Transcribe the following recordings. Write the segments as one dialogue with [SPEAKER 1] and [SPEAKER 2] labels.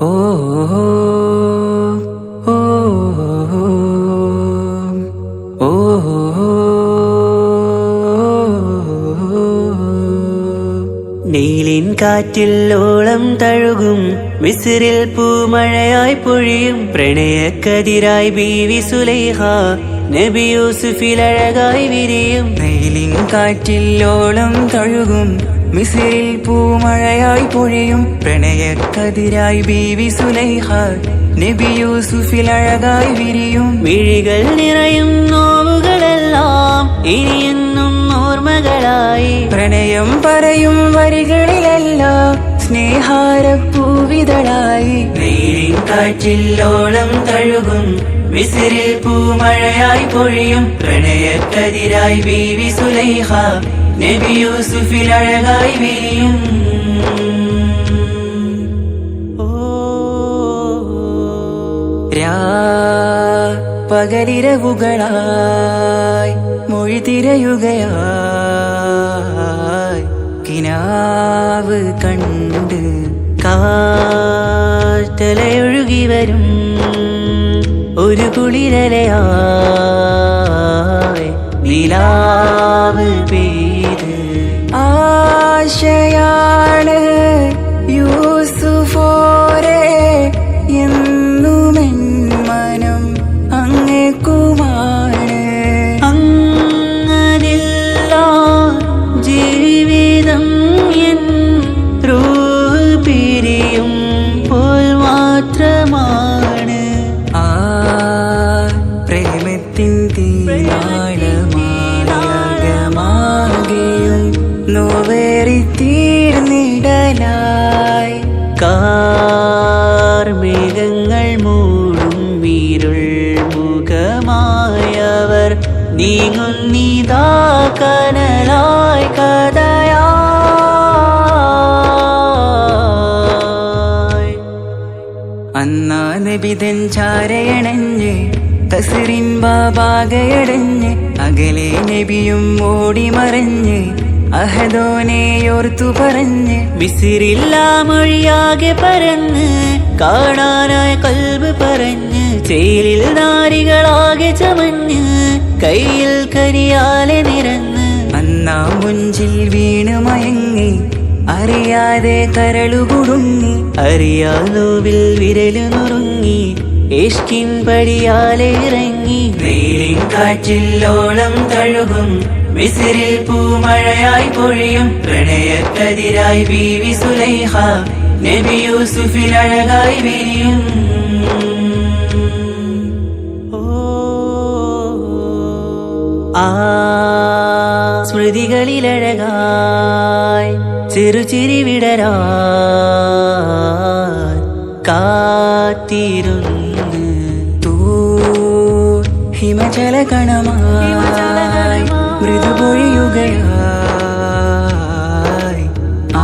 [SPEAKER 1] ഓ ഓ ഓ നീലിൻ കാറ്റിൽ ഓളം തഴുകും മിസ്രിൽ പൂമഴയായി പൊഴിയും പ്രണയക്കതിരായി ബീവി സുലൈഹ നബി യൂസുഫിൽ അഴകായി വിരിയും.
[SPEAKER 2] നീലിൻ കാറ്റിൽ ഓളം തഴുകും മിസ്രിൽ പൂമഴയായി പൊഴിയും പ്രണയക്കതിരായി ബീവി സുലൈഹ നബി യൂസുഫിൽ അഴകായി വിരിയും.
[SPEAKER 1] മിഴികൾ നിറയും നോവുകളെല്ലാം ഇനിയെന്നും ഓർമ്മകളായി
[SPEAKER 2] പ്രണയം പറയും വരികളിലെല്ലാം സ്നേഹാരപ്പൂവിതളായി.
[SPEAKER 1] നീലിൻ കാറ്റിൽ ഓളം തഴുകും മിസ്രിൽ പൂമഴയായി പൊഴിയും പ്രണയക്കതിരായി ബീവി സുലൈഹ നബി യൂസുഫിൽ അഴകായി വിരിയും.
[SPEAKER 2] പകലിരവുകളായി മൊഴി തിരയുകയായി കിനാവ് കണ്ട്
[SPEAKER 1] കാറ്റലയൊഴുകി വരും ഒരു കുളിരലയായി നിലാവ് പെയ്ത്
[SPEAKER 2] ആശയാണ് യൂസുഫോരെ എന്നുമെൻ മനം അങ്ങേക്കുമാണ്.
[SPEAKER 1] അങ്ങനില്ല ജീവിതം എൻ റൂഹ് പിരിയും പോൽ മാത്രമാണ്.
[SPEAKER 2] ആ പ്രേമത്തിൻ തീരാളമാകെയും നോവേറി തീർന്നിടലായി.
[SPEAKER 1] കാർമേഘങ്ങൾ മൂടും വീരുൾ മുഖമായവർ നീങ്ങുന്നിതാ കനലായി കഥയായി.
[SPEAKER 2] അന്നാ നബിതൻ ചാരയണഞ്ഞ് തസ്റിൻ ബാബാകയടഞ്ഞ് അകലെ നബിയും ഓടി മറഞ്ഞ് അഹദോനെയോർത്തു പറഞ്ഞ്
[SPEAKER 1] മിസ്രില്ലാ മൊഴിയാകെ പരന്ന് കാണാനായി കൽബ് പറഞ്ഞ് ചേലിൽ നാരികളാകെ ചമഞ്ഞ് കയ്യിൽ കരിയാലെ നിരന്ന്
[SPEAKER 2] അന്നാ മുഞ്ചിൽ വീണ് മയങ്ങി അറിയാതെ കരളുകുടുങ്ങി
[SPEAKER 1] അറിയാലോവിൽ വിരലു നുറുങ്ങി ഇഷ്കിൻ പടിയാലെ ഇറങ്ങി. നീലിൻ കാറ്റിൽ ഓളം തഴുകും മിസ്രിൽ പൂമഴയായി പൊഴിയും പ്രണയക്കതിരായി ബീവി സുലൈഹ നബി യൂസുഫിൽ അഴകായി വിരിയും. ആ സ്മൃതികളിലഴകായി ചെറുചിരി വിടരാൻ കാത്തിരുന്ന്
[SPEAKER 2] ഹിമജല കണമായി മൃദുപൊഴിയുകയായി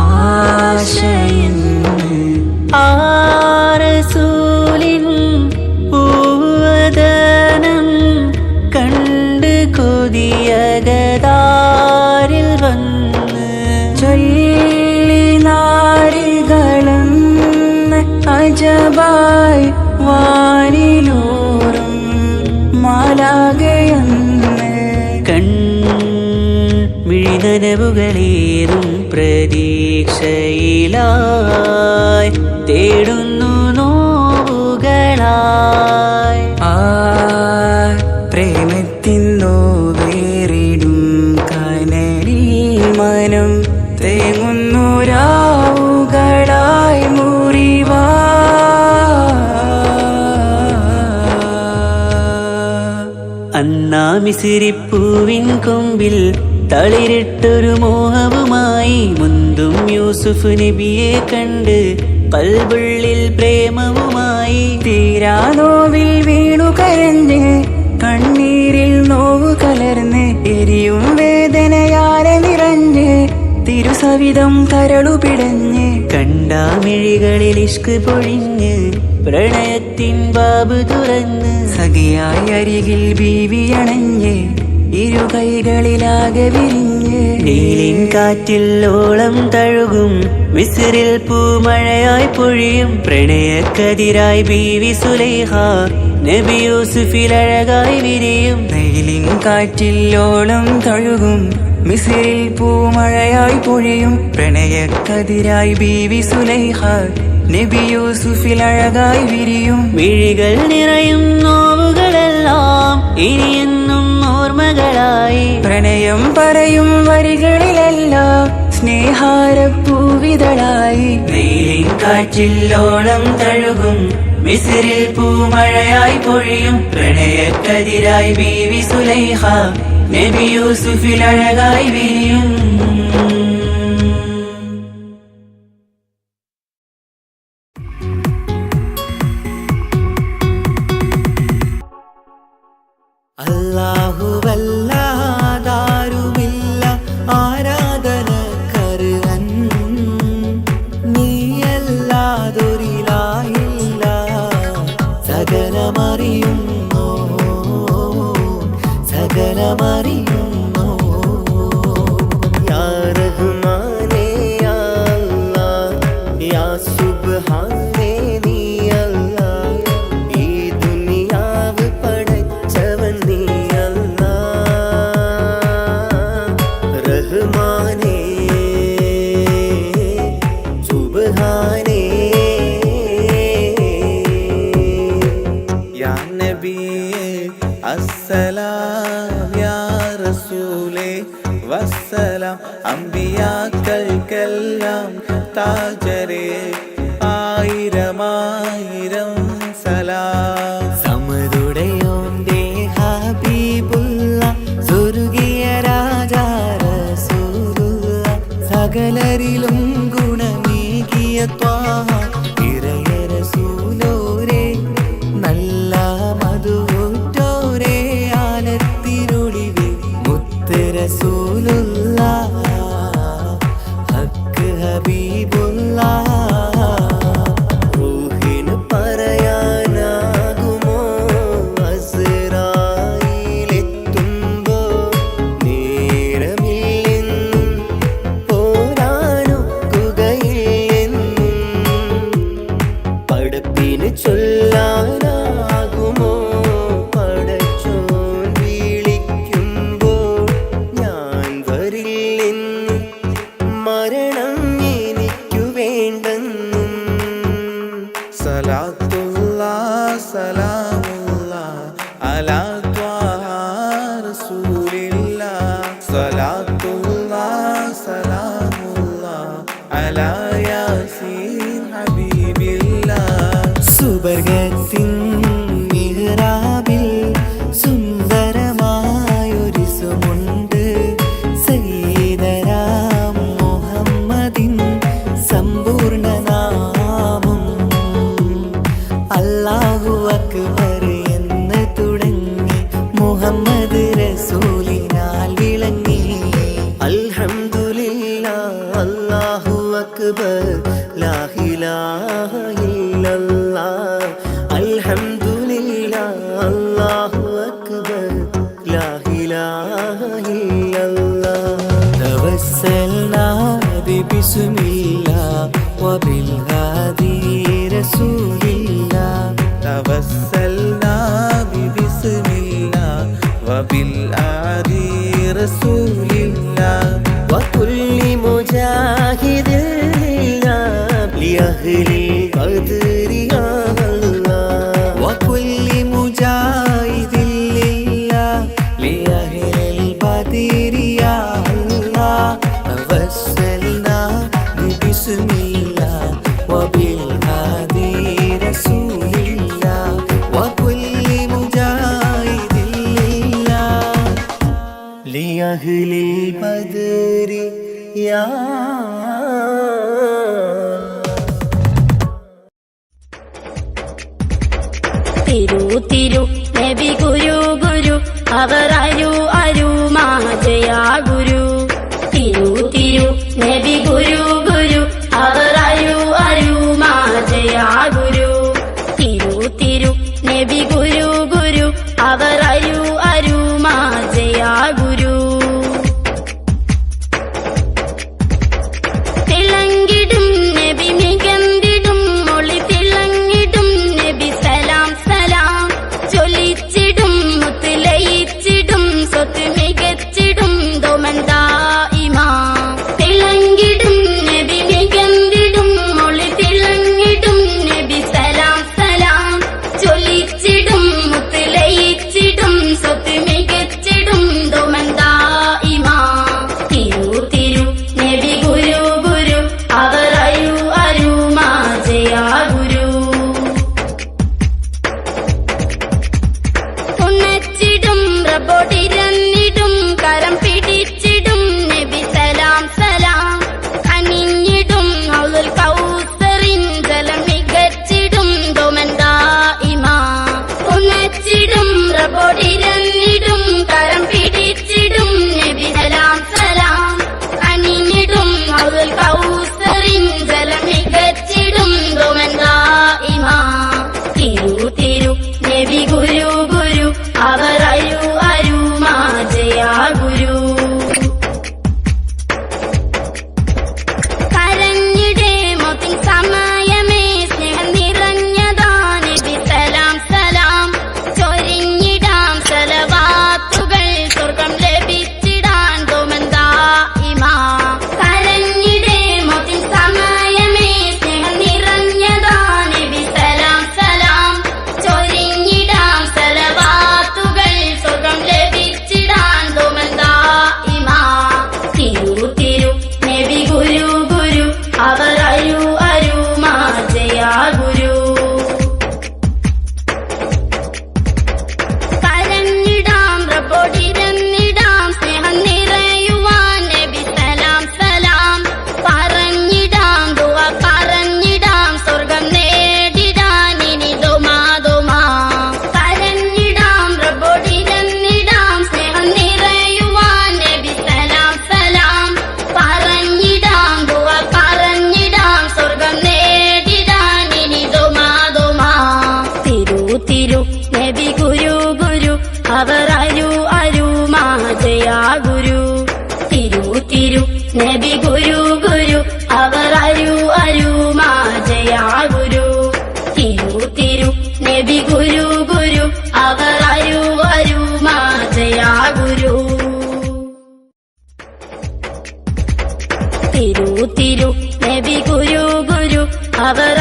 [SPEAKER 2] ആശയെന്ന്
[SPEAKER 1] ആരസൂലിൻ പൂവദനം കണ്ട് കൊതിയകതാരിൽ വന്ന്
[SPEAKER 2] ചൊല്ലി നാരികളെന്ന് അജബായി വാനിലൂറും മാലാകയെന്ന്
[SPEAKER 1] മിഴിനനവുകളേറും പ്രതീക്ഷയിലായി തേടുന്നു നോവുകളായി.
[SPEAKER 2] ആ പ്രേമത്തിൻ നോവേറിടും കനലിൽ മനം തേങ്ങുന്നു രാവുകളായി മുറിവാ.
[SPEAKER 1] അന്നാ മിസ്രിപ്പൂവിൻ കൊമ്പിൽ തളിരിട്ടൊരു മോഹവുമായി മുന്തും യൂസുഫ് നബിയെ കണ്ട് കൽബുള്ളിൽ പ്രേമവുമായി.
[SPEAKER 2] തീരാനോവിൽ വീണു കരഞ്ഞ് കണ്ണീരിൽ നോവു കലർന്ന് എരിയും വേദനയാലെ നിറഞ്ഞ് തിരുസവിധം കരളു പിടഞ്ഞ്
[SPEAKER 1] കണ്ടാമിഴികളിൽ ഇഷ്ക് പൊഴിഞ്ഞ് പ്രണയത്തിൻ ബാബ് തുറന്ന്
[SPEAKER 2] സഖിയായി അരികിൽ ബീവി അണഞ്ഞ് ഇരു കൈകളിലാകെ വിരിഞ്ഞ്
[SPEAKER 1] നീലിൻ കാറ്റിൽ ഓളം തഴുകും മിസ്രിൽ പൂമഴയായി പൊഴിയും പ്രണയക്കതിരായി ബീവി സുലൈഹ നബി യൂസുഫിൽ അഴകായി വിരിയും
[SPEAKER 2] നീലിൻ കാറ്റിൽ ഓളം തഴുകും മിസ്രിൽ പൂമഴയായി പൊഴിയും പ്രണയക്കതിരായി ബീവി സുലൈഹ നബി യൂസുഫിൽ അഴകായി വിരിയും
[SPEAKER 1] മിഴികൾ നിറയും നോവുകളെല്ലാം ഇനിയെന്നും ഓർമ്മകളായി
[SPEAKER 2] പ്രണയം പറയും വരികളിലെല്ലാം സ്നേഹാരപ്പൂവിതളായി
[SPEAKER 1] നീലിൻ കാറ്റിൽ ഓളം തഴുകും മിസ്രിൽ പൂമഴയായി പൊഴിയും പ്രണയക്കതിരായി ബീവി സുലൈഹ നബി യൂസുഫിൽ അഴകായി വിരിയും
[SPEAKER 3] അല്ലാഹുവല്ലാതാരുമില്ല ആരാധനക്കർഹൻ നീയല്ലാതൊരിലായില്ല സകലമറിയുന്നോ സകലമറിയുന്നോ യാ റഹ്മാനേ യാ അല്ലാഹ് യാ സുബ്ഹാനേ നീ അല്ലാഹ് ഈ ദുനിയാവ് പടച്ചവൻ നീ അല്ലാഹ് റഹ്മാനേ സുബ്ഹാനേ യാ നബിയേ അസ്സലാം യാ റസൂലേ വസ്സലാം അമ്പിയാക്കൾക്കെല്ലാം താജരേ ആയിരമായിരം സലാം സമതുടയോന്റെ ഹബീബുള്ള സ്വർഗീയ രാജാ റസൂലുള്ള സകലരിലും ഗുണമേകിയ ത്വാഹ ഇറയ റസൂലോരേ നല്ല മധുറ്റോരേ ആലത്തിനൊളിവേ മുത്ത് റസൂലുള്ള ഹക്ക് ഹബീബുള്ള റൂഹിന് പറയാനാകുമോ അസ്റായിലെത്തുമ്പോ നേരമില്ലെന്നും പോരാനൊക്കുകയില്ലെന്നും പടപ്പിന് ചൊല്ലാനാകുമോ പടച്ചോൻ വിളിക്കുമ്പോൾ ഞാൻ വരില്ലെന്ന് മരണം എനിക്കു വേണ്ടെന്നും സലാത്തുല്ലാ സലാമുല്ലാ അലാ ത്വാഹ റസൂലില്ലാ സലാത്തുല്ലാ സലാമുല്ലാ അലാ യാസീൻ ഹബീബില്ലാ സുബർഗത്തിൻ മിഹ്റാബിൽ സുന്ദരമായൊരു സുമുണ്ട് സയ്യിദനാം മുഹമ്മദിൻ സമ്പൂർണ്ണ നാമം അല്ലാഹു അക്ബർ എന്ന് തുടങ്ങി മുഹമ്മദ് റസൂലിനാൽ വിളങ്ങി അൽഹംദുലില്ലാഹ് അല്ലാഹു അക്ബർ ലാ ഇലാഹ ഇല്ലല്ലാഹ് അൽഹംദുലില്ലാഹ് അല്ലാഹു അക്ബർ ലാ ഇലാഹ ഇല്ലല്ലാഹ് തവസ്സൽനാ ബിസ്മില്ലാഹ് വബിൽ ഹാദി റസൂലില്ലാഹ് തവസ്സൽനാ ബിസ്മില്ലാഹ് വബിൽ ഹാദി റസൂലില്ലാഹ് വകുല്ലി മുജാഹിദിൻ لأهل القدر يا الله وكل مجاهد لله لأهل البدر يا الله توسلنا ببسم الله وبالهادي رسول الله وكل مجاهد لله لأهل البدر يا
[SPEAKER 4] തിരു തിരു നബി ഗുരു ഗുരു അവർ അരു അരു മാജയാ ഗുരു തിരു തിരു നബി ഗുരു ഗുരു അവർ അരു അരു മാജയാ ഗുരു തിരു തിരു നബി ഗുരു ഗുരു അവർ അരു അരു മാജയാ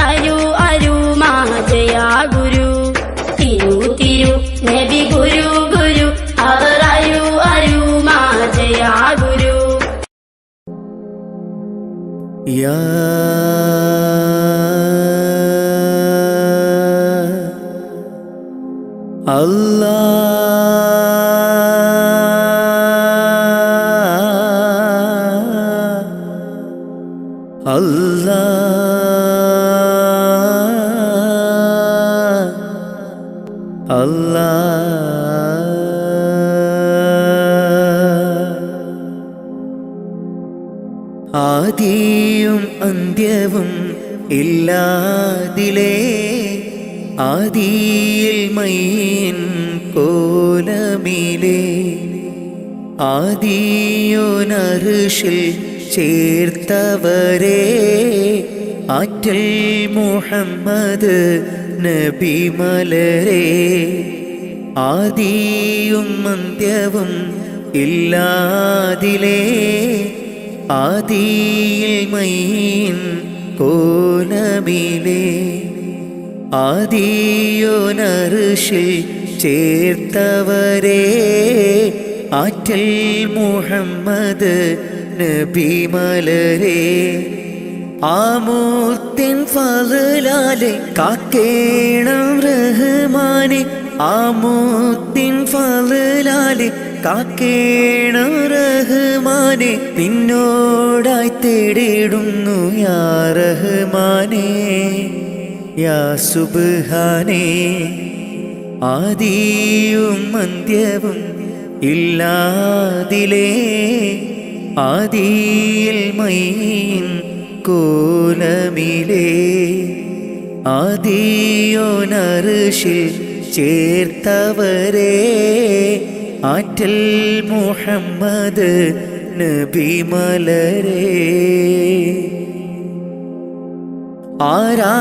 [SPEAKER 4] അരു അരുമാജയാ ഗുരു തിരു തിരു നബി ഗുരു ഗുരു അവർ അരു അരുമാജയാ ഗുരു
[SPEAKER 3] യാ ആദിയും അന്ത്യവും ഇല്ലാതിലേ ആദിയിൽ മൈൻ കോലമിലേ ആദിയോനർഷിൽ ചേർത്തവരേ ആറ്റൽ മുഹമ്മദ് നബി മലരേ ആദിയും അന്ത്യവും ഇല്ലാതിലേ ആദിയിൽ മൈൻ കോലമിലേ ആദിയോനർഷിൽ ചേർത്തവരേ ആറ്റൽ മുഹമ്മദ് നബി മലരേ ആമൂത്തിൻ ഫളലാലെ കാക്കേണം റഹ്മാനെ ആമൂത്തിൻ ഫളലാലെ കാക്കേണം റഹ്മാനെ നിന്നോടായി തേടിടുന്നു യാ റഹ്മാനേ യാ സുബ്ഹാനേ ആദിയും അന്ത്യവും ഇല്ലാതിലേ ആദിയിൽ മൈൻ കോലമിലേ ആദിയോനർഷിൽ ചേർത്തവരേ ആറ്റൽ മുഹമ്മദ് നബി മലരേ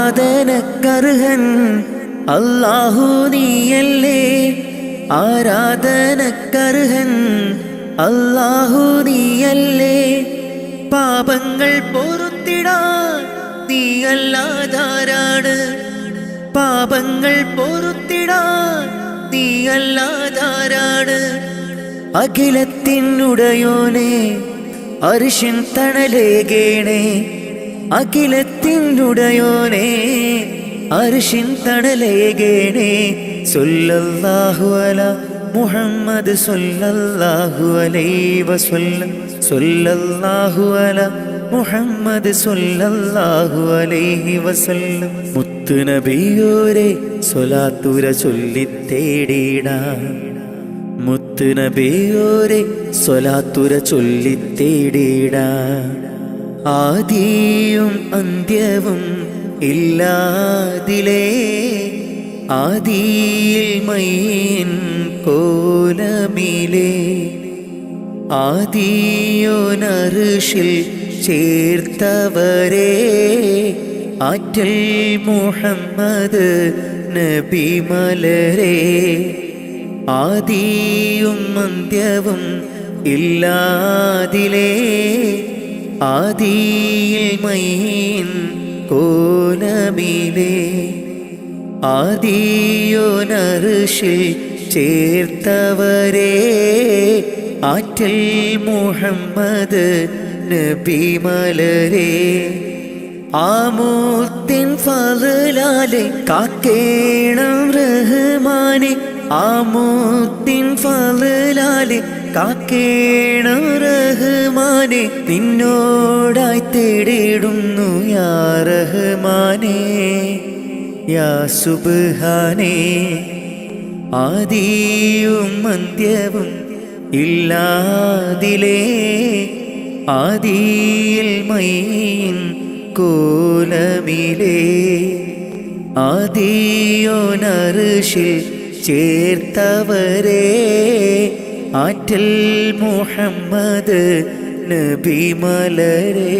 [SPEAKER 3] ആരാധനക്കർഹൻ അല്ലാഹു നീയല്ലേ ആരാധനക്കർഹൻ അല്ലാഹു നീയല്ലേ പാപങ്ങൾ പൊറുത്തിടാൻ നീയല്ലാതാരാണ് പാപങ്ങൾ പൊറുത്തിടാൻ നീയല്ലാതാരാണ് അഖിലത്തിനുടയോനെ അർശിൻ തണലേകേണേ അഖിലത്തിനുടയോനെ അർശിൻ തണലേകേണേ സല്ലല്ലാഹു അലാ മുഹമ്മദ് സല്ലല്ലാഹു അലൈഹി വസല്ലം സല്ലല്ലാഹു അലാ മുഹമ്മദ് സല്ലല്ലാഹു അലൈഹി വസല്ലം മുത്ത് നബിയോരെ സ്വലാത്തുര ചൊല്ലിത്തേടിടാം മുത്ത് നബിയോരെ സ്വലാത്തുര ചൊല്ലിത്തേടിടാം ആദിയും അന്ത്യവും ഇല്ലാതിലേ ആദിയിൽ മൈൻ കോലമിലേ ആദിയോനർഷിൽ ചേർത്തവരേ ആറ്റൽ മുഹമ്മദ് നബി മലരേ ആദിയും അന്ത്യവും ഇല്ലാതിലേ ആദിയിൽ മൈൻ കോലമിലേ ആദിയോനർഷിൽ ചേർത്തവരേ ആറ്റൽ മുഹമ്മദ് നബി മലരേ ആമൂത്തിൻ ഫളലാലെ കാക്കേണം റഹ്മാനെ ആമൂത്തിൻ ഫളലാലെ കാക്കേണം റഹ്മാനെ നിന്നോടായി തേടിടുന്നു യാ റഹ്മാനേ യാ സുബ്ഹാനേ ആദിയും അന്ത്യവും ഇല്ലാതിലേ ആദിയിൽ മൈൻ കോലമിലേ ആദിയോനർഷിൽ ചേർത്തവരേ ആറ്റൽ മുഹമ്മദ് നബി മലരേ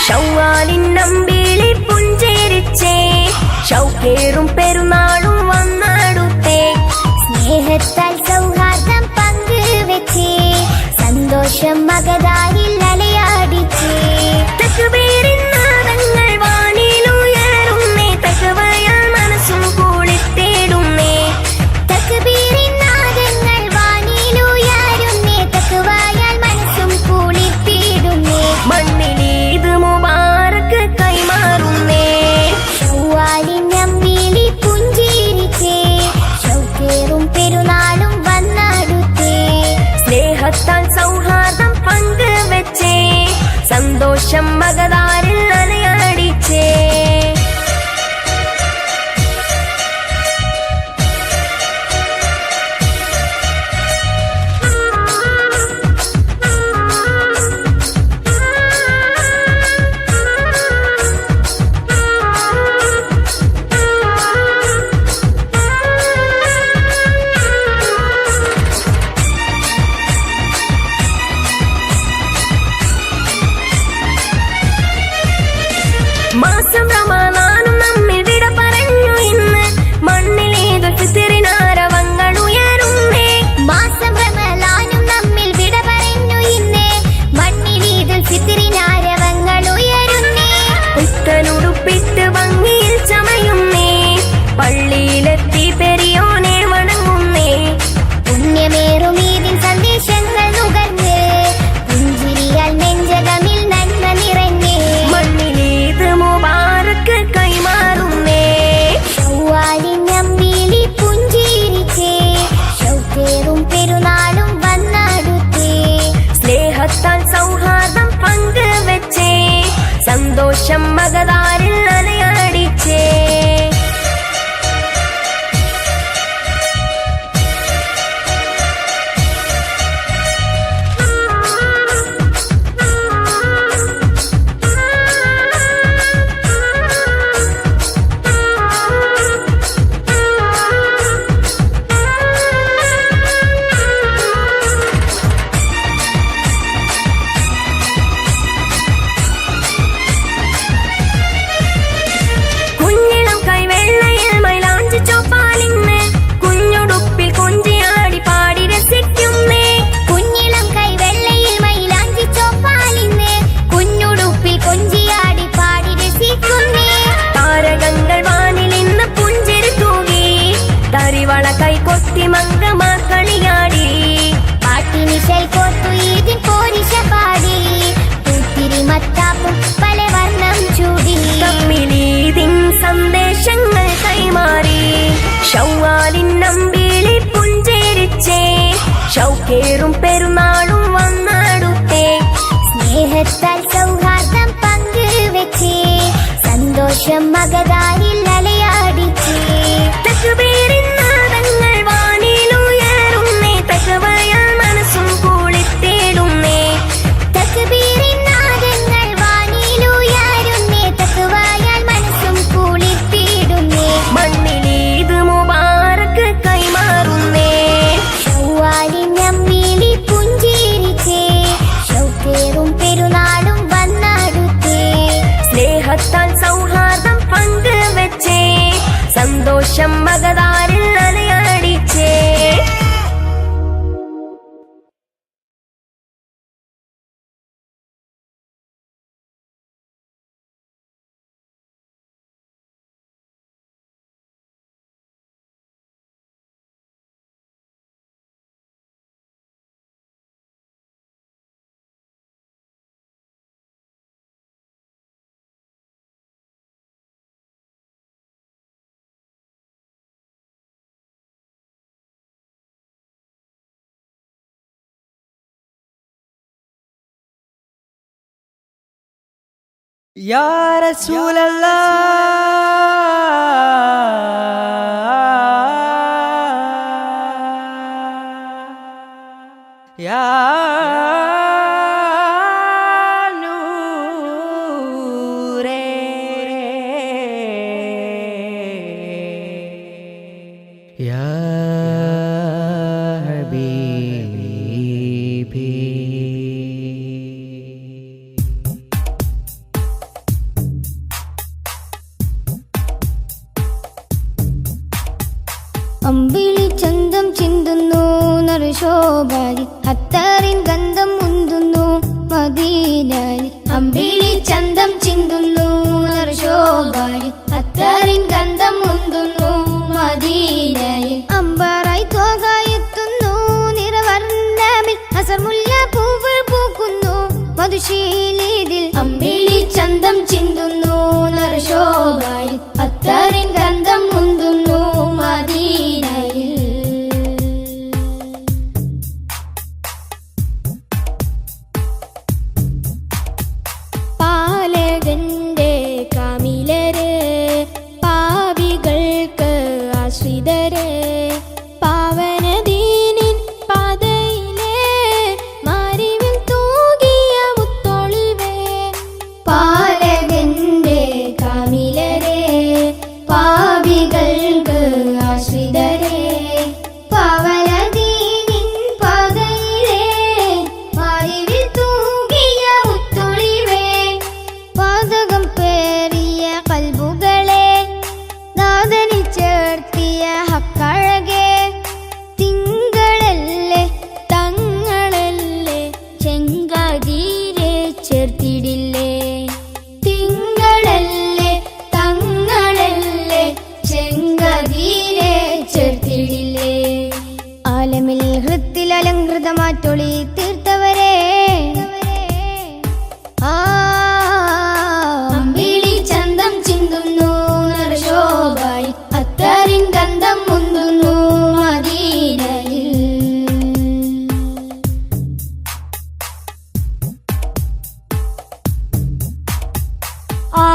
[SPEAKER 5] ഷവ്വാലിൻ നമ്പിളി പുഞ്ചിരിച്ചേ ഷൗക്കേറും പെരുന്നാളും വന്നടുത്തേ
[SPEAKER 6] സ്നേഹത്താൽ സൗഹാർദ്ദം പങ്കുവെച്ചേ സന്തോഷം മകതാരിൽ അലയാടിച്ചേ
[SPEAKER 5] തക്ബീറിൻ നാദങ്ങൾ വാനിലുയരുന്നേ തഖ്വയാൽ മനസ്സും കുളിർത്തിടുന്നേ
[SPEAKER 6] തക്ബീറിൻ നാദങ്ങൾ വാനിലുയരുന്നേ തഖ്വയാൽ മനസ്സും കുളിർത്തിടുന്നേ
[SPEAKER 5] മണ്ണിലീദ് മുബാറക്ക് കൈമാറുന്നേ
[SPEAKER 6] ഷവ്വാലിൻ നമ്പിളി പുഞ്ചിരിച്ചേ ഷൗക്കേറും പെരുന്നാളും വന്നടുത്തേ
[SPEAKER 5] സ്നേഹത്താൽ സൗഹാർദ്ദം പങ്കുവെച്ചേ സന്തോഷം മകതാരിൽ അലയടിച്ചേ മാസം റമദാനും നമ്മിൽ വിട പറഞ്ഞു ഇന്ന് മണ്ണിലേതു ഫിത്റിനാരവങ്ങൾ ഉയരുന്നേ
[SPEAKER 6] മാസം റമളാനും നമ്മിൽ വിട പറഞ്ഞു ഇന്ന് മണ്ണിലീദുൽ ഫിത്റിനാരവങ്ങൾ ഉയരുന്നേ
[SPEAKER 5] പുത്തനുടുപ്പിട്ട് ഭംഗിയിൽ ചമയുന്നേ പള്ളിയിലെത്തി പെരിയോനെ വണങ്ങുന്നേ
[SPEAKER 6] പുണ്യമേറും ഈദിൻ സന്ദേശങ്ങൾ നുകർന്ന് പുഞ്ചിരിയാൽ നെഞ്ചകമിൽ നന്മ നിറഞ്ഞേ
[SPEAKER 5] മണ്ണിലീദ് മുബാറക്ക് കൈമാറുന്നേ
[SPEAKER 6] ഷവ്വാലിൻ നമ്പിളി പുഞ്ചിരിച്ചേ ഷൗക്കേറും പെരുന്നാളും വന്നടുത്തേ
[SPEAKER 5] സ്നേഹത്താൽ സൗഹാർദ്ദം പങ്കുവെച്ചേ സന്തോഷം മകതാരിൽ അലയടിച്ചേ കുഞ്ഞിളം കൈവെള്ളയിൽ മൈലാഞ്ചി ചോപ്പാലിന്ന് കുഞ്ഞുടുപ്പിൽ കൊഞ്ചിയാടി പാടി രസിക്കുന്നേ
[SPEAKER 6] കുഞ്ഞിളം കൈവെള്ളയിൽ മൈലാഞ്ചി ചോപ്പാലിന്ന് കുഞ്ഞുടുപ്പിൽ കൊഞ്ചിയാടി പാടി രസിക്കുന്നേ
[SPEAKER 5] താരകങ്ങൾ വാനിൽ ഇന്ന് പുഞ്ചിരി തൂകി തരിവള കൈകൊട്ടി മംഗമാക്കളിയാടി
[SPEAKER 6] പാട്ടിനിശൽ കോർത്തു ഈദിൻ പോരിശ പാടി പൂത്തിരി മത്താപ്പും പല വർണ്ണം ചൂടി
[SPEAKER 5] തമ്മിലീദിൻ സന്ദേശങ്ങൾ കൈമാറി ഷവ്വാലിൻ നമ്പിളി പുഞ്ചിരിച്ചേ ഷൗക്കേറും പെരുന്നാളും വന്നടുത്തേ
[SPEAKER 6] സ്നേഹത്താൽ സൗഹാർദ്ദം പങ്കുവെച്ചേ സന്തോഷം മകതാരിൽ അലയാടിച്ചേ
[SPEAKER 5] തക്ബീറിൻ നാദങ്ങൾ വാനിലുയരുന്നേ തഖ്വയാൽ മനസ്സും കുളിർത്തിടുന്നേ
[SPEAKER 6] തക്ബീറിൻ നാദങ്ങൾ വാനിലുയരുന്നേ തഖ്വയാൽ മനസ്സും കുളിർത്തിടുന്നേ
[SPEAKER 5] മണ്ണിലീദ് മുബാറക്ക് കൈമാറുന്നേ
[SPEAKER 6] ഷവ്വാലിൻ നമ്പിളി പുഞ്ചിരിച്ചേ ഷൗക്കേറും പെരുന്നാളും വന്നടുത്തേ
[SPEAKER 5] സ്നേഹത്താൽ സൗഹാർദ്ദം പങ്കുവെച്ചേ സന്തോഷം മകതാരിൽ അലയടിച്ചേ
[SPEAKER 2] يا رسول الله يا نور يا حبيبي
[SPEAKER 6] അമ്പിളി ചന്തം ചിന്തുന്നു നറുശോഭാരി അത്തറിൻ ഗന്ധം മുന്തുന്നു മദീനയിൽ അമ്പിളി ചന്തം ചിന്തുന്നു നറുശോഭാരി അത്തറിൻ ഗന്ധം മുന്തുന്നു മദീനയിൽ അമ്പറായി തോകായെത്തുന്നു നിറവർണ്ണമിൽ അസർമുല്ല പൂവ് പൂക്കുന്നു മധുശീലിതിൽ അമ്പിളി ചന്തം ചിന്തുന്നു നറുശോഭാരി അത്തറിൻ ഗന്ധം മുന്തുന്നു മദീനയിൽ പാലകന്റെ കാമിലര് പാപികൾക്ക് ആശ്രിതര് പാവനദീനിൻ പാതയിലെ മാരിവിൽ തൂകിയ മുത്തൊളിവേ പാലകന്റെ കാമിലരെ പാപികൾക്ക് ആശ്രിതരെ പാവനദീനിൻ പാതയിലെ മാരിവിൽ തൂകിയ മുത്തൊളിവേ പാതകം പേറിയ കൽബുകളെ നാദനിൽ ചേർത്തിയ ഹക്കഴകെ തിങ്കളല്ലേ തങ്ങളല്ലേ ചെങ്കാതീരെ ചേർത്തിടില്ലേ തിങ്കളല്ലേ തങ്ങളല്ലേ ചെങ്കാതീരെ ചേർത്തിടില്ലേ ആലമിൽ ഹൃത്തിൽ അലങ്കൃതമാറ്റൊളി തീർത്തവരെ അമ്പിളി ചന്തം ചിന്തുന്നു നറുശോഭായി അത്തറിൻ ഗന്ധം മുന്തുന്നു മദീനയിൽ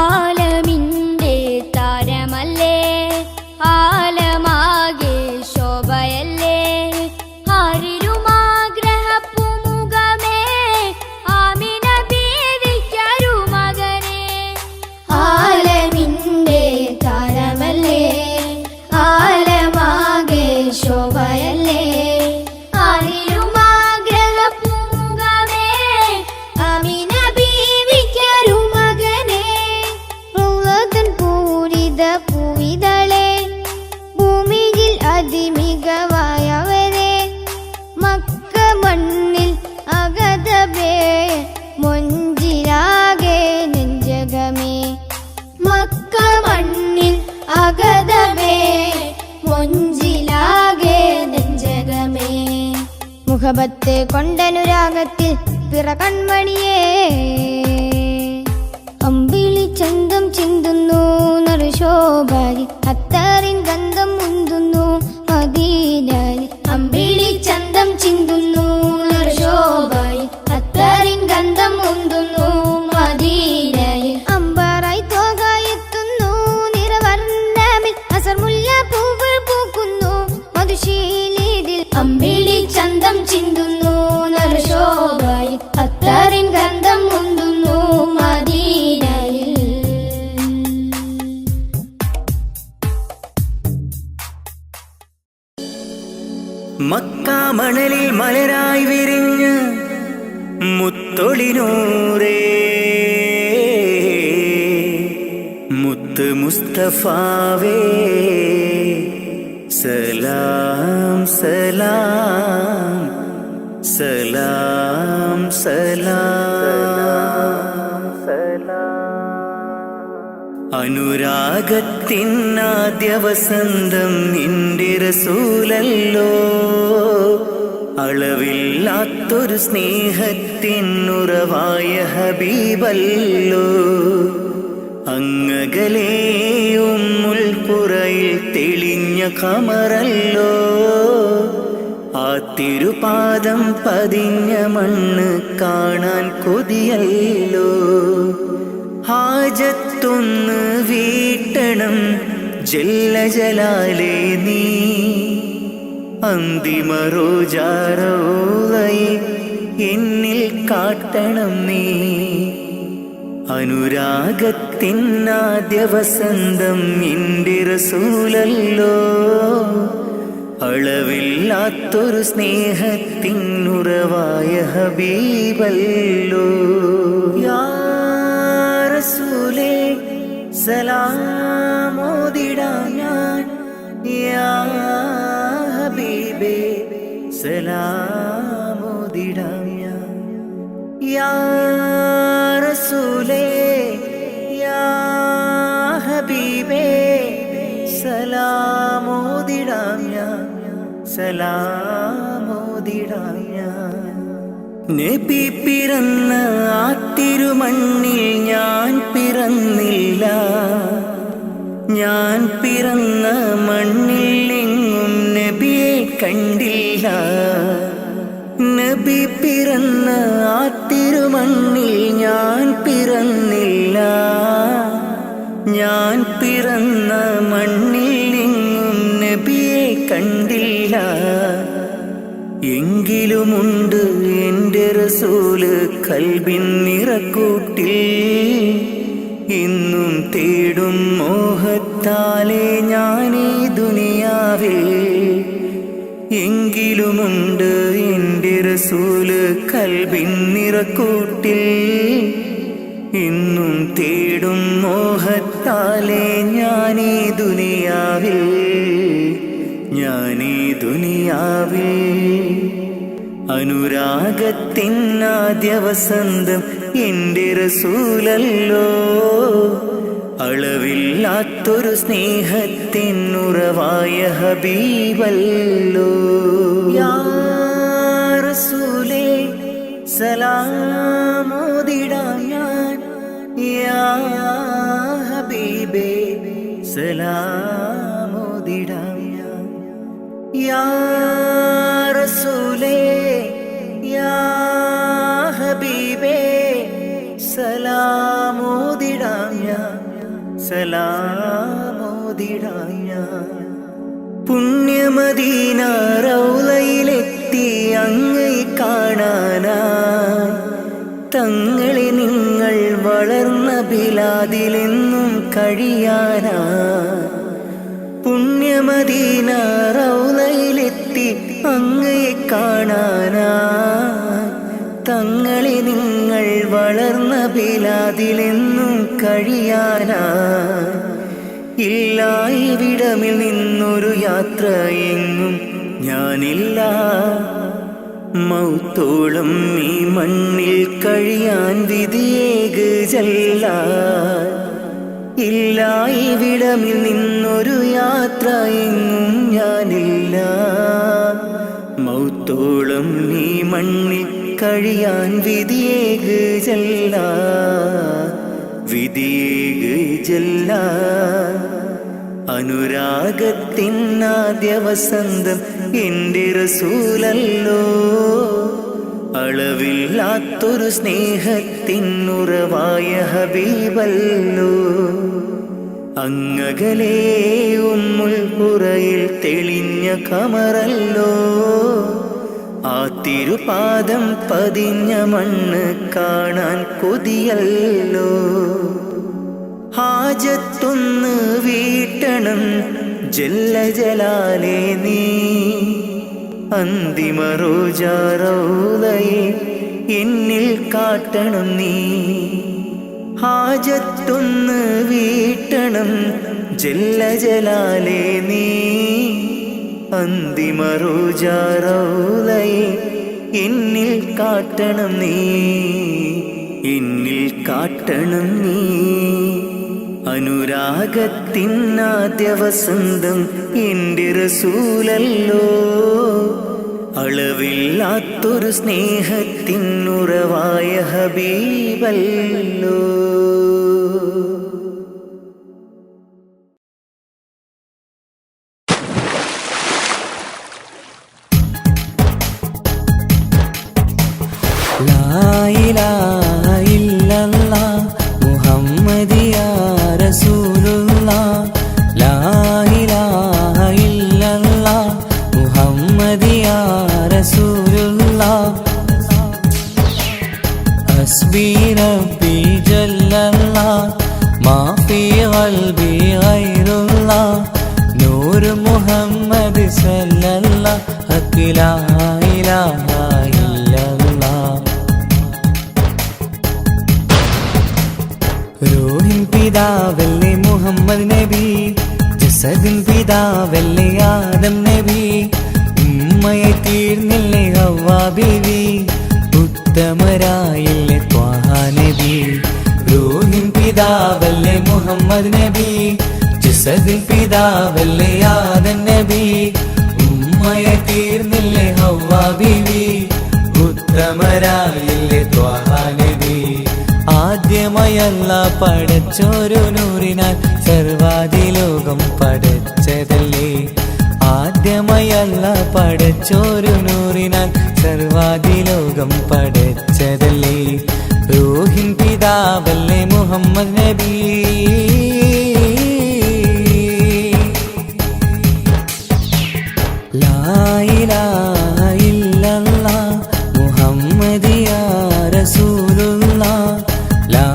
[SPEAKER 6] ആലമിന്റെ താരമല്ലേ ആലമാകെ ശോഭയല്ലേ ആരിലുമാഗ്രഹപ്പുമുഖമേ ആമിന ബീവിക്കരുമകനെ ആലമിന്റെ താരമല്ലേ ആലമാകെ ശോഭയല്ലേ ആരിലുമാഗ്രഹപ്പുമുഖമേ ആമിന ബീവിക്കരുമകനെ റൗളതൻ പൂരിത പൂവിതളെ ഭൂമിയിൽ അതിമികവായവരെ മക്ക മണ്ണിൽ അഗതബേ മൊഞ്ചിലാകെ നെഞ്ചകമേ മക്ക മണ്ണിൽ അഗതബേ മൊഞ്ചിലാകെ നെഞ്ചകമേ മുഖബത്ത് കൊണ്ടനുരാഗത്തിൽ പിറ കൺമണിയേ അമ്പിളി ചന്തം ചിന്തുന്നു നറുശോഭാരി അത്തറിൻ ഗന്ധം മുന്തുന്നു മദീനയിൽ അമ്പിളി ചന്തം ചിന്തുന്നു നറുശോഭാരി അത്തറിൻ ഗന്ധം മുന്തുന്നു മദീനയിൽ അമ്പറായി തോകായെത്തുന്നു നിറവർണ്ണമിൽ അസർമുല്ല പൂവ് പൂക്കുന്നു മധുശീലിതിൽ അമ്പിളി ചന്തം ചിന്തുന്നു നറുശോഭാരി അത്തറിൻ ഗന്ധം മുന്തുന്നു മദീനയിൽ
[SPEAKER 3] മക്കാ മണലിൽ മലരായി വിരിഞ്ഞ് മുത്തൊളിനൂറേ മുത്ത് മുസ്തഫാവേ സലാം സലാം സലാം സലാം അനുരാഗത്തിനാദ്യ വസന്തം നിന്റെ റസൂലല്ലോ അളവില്ലാത്തൊരു സ്നേഹത്തിനുറവായ ഹബീബല്ലോ അങ്ങകലെയും മുൽപ്പുറയിൽ തെളിഞ്ഞ ഖമറല്ലോ ആ തിരുപാദം പതിഞ്ഞ മണ്ണ് കാണാൻ കൊതിയല്ലോ ഹാജത്തൊന്ന് വീട്ടണം ജല്ല ജലാലേ നീ അന്തിമ റോജാറോളയെ എന്നിൽ കാട്ടണം നീ അനുരാഗത്തിനാദ്യ വസന്തം നിന്റെ റസൂലല്ലോ അളവില്ലാത്തൊരു സ്നേഹത്തിനുറവായ ഹബീബല്ലോ യാ റസൂലേ സലാമോദിടാൻ ഞാൻ യാ സലാമോദിടാം യാ റസൂലേ യാ ഹബീബേ സലാമോദിടാം സലാമോദിടാം നബി പിറന്ന ആ തിരുമണ്ണിൽ ഞാൻ പിറന്നില്ല, ഞാൻ പിറന്ന മണ്ണിൽ എങ്ങും നബിയെ കണ്ടില്ല. നബി പിറന്ന ആ തിരുമണ്ണിൽ ഞാൻ പിറന്നില്ല, ഞാൻ പിറന്ന മണ്ണിൽ എങ്ങും നബിയെ കണ്ടില്ല. എങ്കിലുമുണ്ട് എൻ്റെ റസൂല് കൽബിൻ നിറക്കൂട്ടിൽ, ഇന്നും തേടും മോഹത്താലെ ഞാനീ ദുനിയാവിൽ. എങ്കിലുമുണ്ട് എൻ്റെ റസൂല് കൽബിൻ നിറക്കൂട്ടിൽ, ഇന്നും തേടും മോഹത്താലെ ഞാനീ ദുനിയാവിൽ, ഞാനീ ദുനിയാവിൽ. അനുരാഗത്തിനാദ്യ വസന്തം എൻ്റെ റസൂലല്ലോ, അളവില്ലാത്തൊരു സ്നേഹത്തിനുറവായ ഹബീബല്ലോ. യാ റസൂലേ സലാമോദിടാം ഞാൻ, യാ ഹബീബേ സലാമോദിടാം യാ റസൂലേ യാ ഹബീബേ സലാമോദിടാം സലാമോദിടാം. പുണ്യമദീന റൗളയിലെത്തി അങ്ങയെ കാണാനായി, തങ്ങളെ നിങ്ങൾ വളർന്ന ബിലാദിലെന്നും കഴിയാനായി. പുണ്യമദീന റൗളയിലെത്തി അങ്ങയെ കാണാനായി, തങ്ങളെ നിങ്ങൾ വളർന്ന ബിലാദിലെന്നും കഴിയാനായി. ഇല്ല ഇവിടമിൽ നിന്നൊരു യാത്ര എങ്ങും ഞാനില്ല, മൗത്തോളം ഈ മണ്ണിൽ കഴിയാൻ വിധിയേക് ജല്ല. ഇല്ല ഇവിടമിൽ നിന്നൊരു യാത്ര എങ്ങും ഞാനില്ല, മൗത്തോളം ഈ മണ്ണിൽ കഴിയാൻ വിധിയേക് ജല്ല, വിധിയേക് ജല്ല. അനുരാഗത്തിനാദ്യ വസന്തം എൻ്റെ റസൂലല്ലോ, അളവില്ലാത്തൊരു സ്നേഹത്തിനുറവായ ഹബീബല്ലോ. അങ്ങകലേ ഉമ്മുൽ ഖുറയിൽ തെളിഞ്ഞ കമറല്ലോ, ആ തിരുപാദം പതിഞ്ഞ മണ്ണ് കാണാൻ കൊതിയല്ലോ. ഹാജത്തൊന്ന് വീട്ടണം ജല്ല ജലാലേ നീ, അന്തിമ റോജാ റൗളയെ എന്നിൽ കാട്ടണം നീ. ഹാജത്തൊന്ന് വീട്ടണം ജല്ല ജലാലേ നീ, അന്തിമ റോജാ റൗളയെ എന്നിൽ കാട്ടണം നീ, എന്നിൽ കാട്ടണം നീ. അനുരാഗത്തിനാദ്യ വസന്തം എൻ്റെ റസൂലല്ലോ, അളവില്ലാത്തൊരു സ്നേഹത്തിനുറവായ ഹബീബല്ലോ. ലാ ഇലാഹ ഇല്ലല്ലാഹ് മുഹമ്മദിയാ റസൂലുള്ളാഹ്, ലാ ഇലാഹ ഇല്ലല്ലാഹ് മുഹമ്മദിയാ റസൂലുള്ളാഹ്. ഹസ്ബി റബ്ബി ജല്ലല്ലാഹ് മാ ഫീ ഖൽബി ഗൈറുല്ലാഹ്, നൂർ മുഹമ്മദ് സല്ലല്ലാഹ് ഹഖ് ലാ ഇലാഹ ഇല്ലല്ലാഹ്. റൂഹിൻ പിതാവല്ലേ മുഹമ്മദ് നബി, ജസദിൻ പിതാവല്ലേ ആദം നബി, ഉമ്മ ഉമ്മയെ തീർന്നില്ലേ ഹവ്വാ ബീവി, ഉത്തമരായില്ലേ ത്വാഹ നബി. റൂഹിൻ പിതാവല്ലേ മുഹമ്മദ് നബി, ജസദിൻ പിതാവല്ലേ ആദം നബി. ഉമ്മയെ തീർന്നില്ലേ ഹവ്വാ ബീവി, ഉത്തമരായില്ലേ ത്വാഹ നബി. ആദ്യമായി അല്ലാഹ് പടച്ചോരു നൂറിനാൽ സർവാദിലോകം പടച്ചതല്ലേ. ആദ്യമായി അല്ലാഹ് പടച്ചോരു നൂറിനാൽ സർവാദിലോകം പടച്ചതല്ലേ. റൂഹിൻ പിതാവല്ലേ മുഹമ്മദ് നബി. ലാ ഇലാഹ ഇല്ലല്ലാഹ് മുഹമ്മദിയാ റസൂലുള്ളാഹ്. ലാ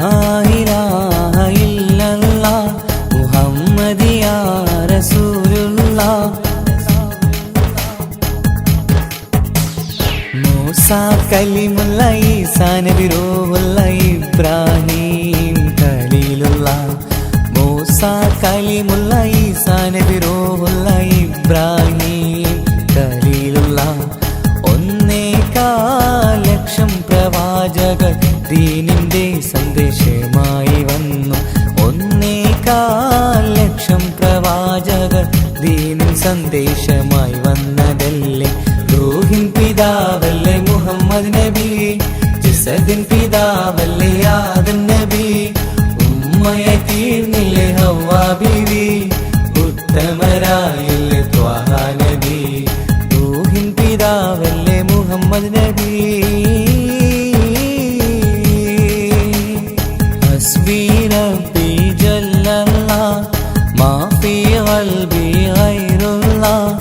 [SPEAKER 3] ഇലാഹ ഇല്ലല്ലാഹ് മുഹമ്മദിയാ റസൂലുള്ളാഹ്. മൂസാ കലിമുള്ള ഈസാ നബി റൂഹുള്ള ഇബ്രാഹിം ഖലീലുള്ളാഹ്. മൂസാ കലിമുള്ള ഈസാ നബി റൂഹുള്ള ഇബ്രാഹിം ഖലീലുള്ളാഹ്. 1.25 ലക്ഷം പ്രവാചകർ ദീനിന്റെ സന്ദേശമായി വന്നു. 1.25 ലക്ഷം പ്രവാചകർ ദീനിൻ സന്ദേശമായി വന്നതല്ലേ. റൂഹിൻ പിതാവല്ലേ മുഹമ്മദ് നബി, ജസദിൻ പിതാവല്ലേ ആദം നബി. ഉമ്മയെ തീർന്നില്ലേ ഹവ്വാ ബീവി, ഉത്തമരായില്ലേ ത്വാഹ നബി. റൂഹിൻ പിതാവല്ലേ മുഹമ്മദ് നബി. ഹസ്ബി റബ്ബി ജല്ലല്ലാഹ് മാ ഫീ ഖൽബി ഗൈറുല്ലാഹ്.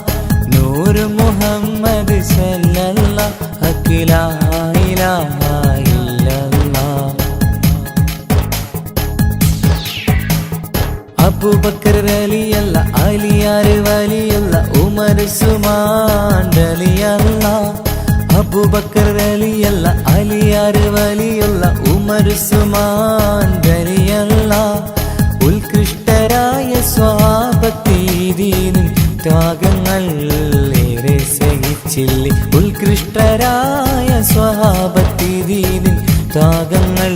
[SPEAKER 3] നൂർ മുഹമ്മദ് സല്ലല്ലാഹ് ഹഖ് ലാ ഇലാഹ ഇല്ലല്ലാഹ്. അബൂബക്കർ റളിയല്ല, അലിയാർ വലിയല്ല, ഉമർ ഉസ്മാൻ റളിയല്ല. അബൂബക്കർ റളിയല്ല, അലിയാർ വലിയല്ല, ഉമർ ഉസ്മാൻ റളിയല്ല. ഉത്കൃഷ്ടരായ സ്വഹാബത്തീദീനിൻ ത്യാഗങ്ങൾ ഏറെ സഹിച്ചില്ലേ. ഉത്കൃഷ്ടരായ സ്വഹാബത്തീദീനിൻ ത്യാഗങ്ങൾ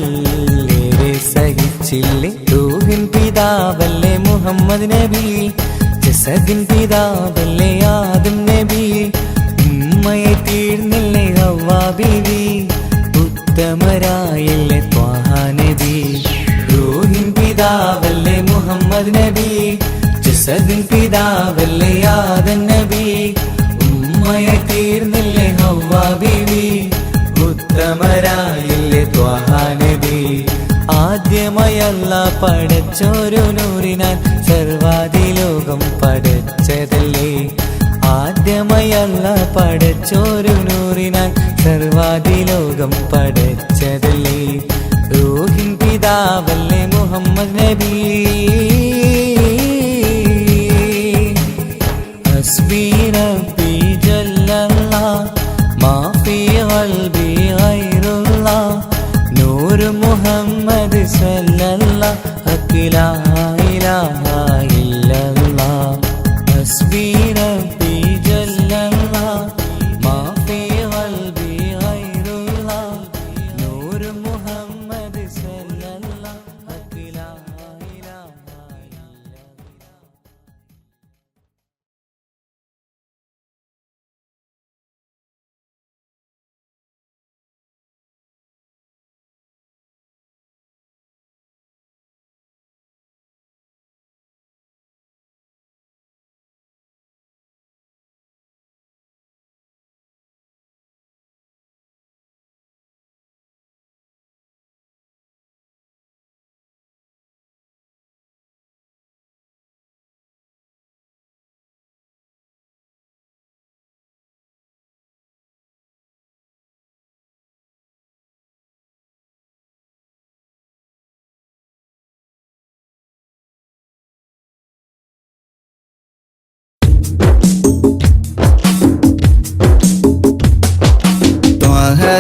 [SPEAKER 3] ഏറെ സഹിച്ചില്ലേ. റൂഹിൻ പിതാവല്ലേ മുഹമ്മദ് നബി, ജസദിൻ പിതാവല്ലേ ആദം നബി. ഉമ്മയെ തീർന്നില്ലേ ഹവ്വാ ബീവി, ഉത്തമരായില്ലേ ത്വാഹ നബി. റൂഹിൻ പിതാവല്ലേ മുഹമ്മദ് നബി, ജസദിൻ പിതാവല്ലേ ആദം നബി. ഉമ്മയെ തീർന്നില്ലേ ഹവ്വാ ബീവി, ഉത്തമരായില്ലേ ത്വാഹ നബി. ആദ്യമായി അല്ലാഹ് പടച്ചോരു നൂറിനാൽ സർവാദിലോകം പടച്ചതല്ലേ. ആദ്യമായി അല്ലാഹ് പടച്ചോരു നൂറിനാൽ സർവാദിലോകം പടച്ചതല്ലേ. റൂഹിൻ പിതാവല്ലേ മുഹമ്മദ് നബി. ഹസ്ബി റബ്ബി ജല്ലല്ലാഹ് മാ ഫീ ഖൽബി ഗൈറുല്ലാഹ്. നൂർ മുഹമ്മദ് സല്ലല്ലാഹ് ഹഖ് ലാ ഇലാഹ ഇല്ലല്ലാഹ്. ഹസ്ബി റബ്ബി ജല്ലല്ലാഹ് മാ ഫീ ഖൽബി ഗൈറുല്ലാഹ്. നൂർ മുഹമ്മദ് സല്ലല്ലാഹ് ഹഖ് ലാ ഇലാഹ ഇല്ലല്ലാഹ്.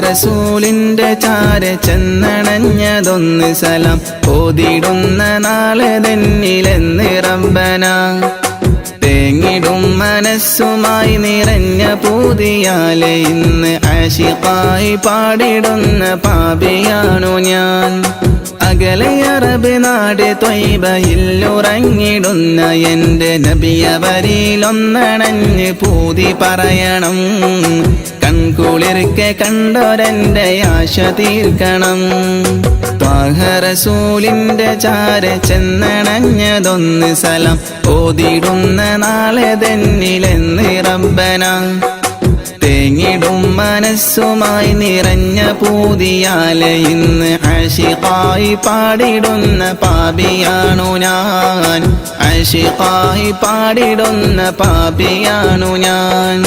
[SPEAKER 7] റസൂലിന്റെ ചാര ചെന്നണഞ്ഞതൊന്ന് സലാം ഓതിടുന്ന നാളെ തന്നിലെന്ന് റബ്ബന തേങ്ങിടും മനസ്സുമായി നിറഞ്ഞ പൂതിയാലെ ഇന്ന് ആശിഖായി പാടിടുന്ന പാപിയാണു ഞാൻ. അകലെ അറബ് നാട് ത്വയ്ബയിൽ ഉറങ്ങിടുന്ന എൻ്റെ നബിയവരിലൊന്നണഞ്ഞ് പൂതി പറയണം. കൺകുളിർക്കെ കണ്ടൊരെൻ്റെ ആശ തീർക്കണം. ത്വാഹ റസൂലിൻ്റെ ചാര ചെന്നണഞ്ഞതൊന്ന് സലം ഓതിടുന്ന നാളെ തന്നിലെന്ന് റബ്ബന. തേങ്ങിടും മനസ്സുമായി നിറഞ്ഞ പൂതിയാലെ ഇന്ന് ആശിഖായി പാടിടുന്ന പാപിയാണു ഞാൻ. ആശിഖായി പാടിടുന്ന പാപിയാണു ഞാൻ.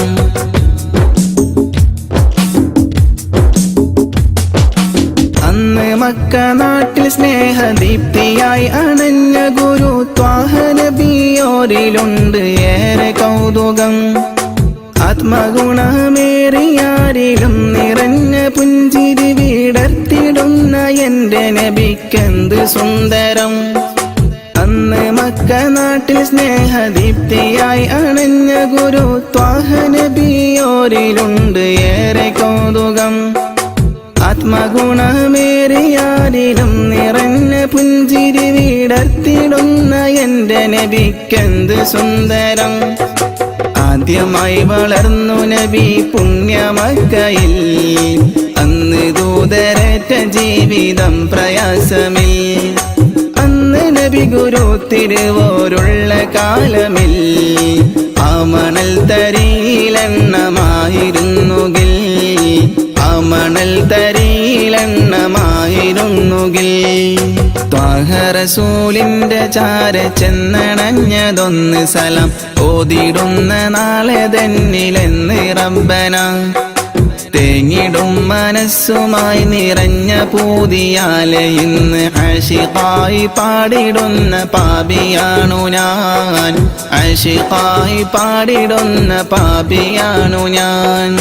[SPEAKER 7] അന്ന് മക്ക നാട്ടിൽ സ്നേഹദീപ്തിയായി അണഞ്ഞ ഗുരു ത്വാഹ നബിയോരിലുണ്ട് ഏറെ കൗതുകം. ആത്മഗുണമേറിയാരിലും നിറഞ്ഞ പുഞ്ചിരി വിടർത്തിടുന്ന എൻ്റെ നബിക്കെന്ത് സുന്ദരം. അന്ന് മക്ക നാട്ടിൽ സ്നേഹദീപ്തിയായി അണഞ്ഞ ഗുരു ത്വാഹ നബിയോരിലുണ്ട് ഏറെ കൗതുകം. ആത്മഗുണമേറിയാരിലും നിറഞ്ഞ പുഞ്ചിരി വിടർത്തിടുന്ന എൻ്റെ നബിക്കെന്ത് സുന്ദരം. ആദ്യമായി വളർന്നു നബി പുണ്യമക്കയിൽ. അന്ന് ദൂതരറ്റ ജീവിതം പ്രയാസമിൽ. അന്ന് നബി ഗുരു തിരുവോരുള്ള കാലമിൽ. ആ മണൽ തരിയിലെണ്ണമായിരുന്നുകിൽ. ആ മണൽ തരിയിലെണ്ണമായിരുന്നുകിൽ. ത്വാഹ റസൂലിൻ്റെ ചാര ചെന്നണഞ്ഞതൊന്ന് സലം ഓതിടുന്ന നാളെ തന്നിലെന്ന് റബ്ബന. തേങ്ങിടും മനസ്സുമായി നിറഞ്ഞ പൂതിയാലെ ഇന്ന് ആശിഖായി പാടിടുന്ന പാപിയാണു ഞാൻ. ആശിഖായി പാടിടുന്ന പാപിയാണു ഞാൻ.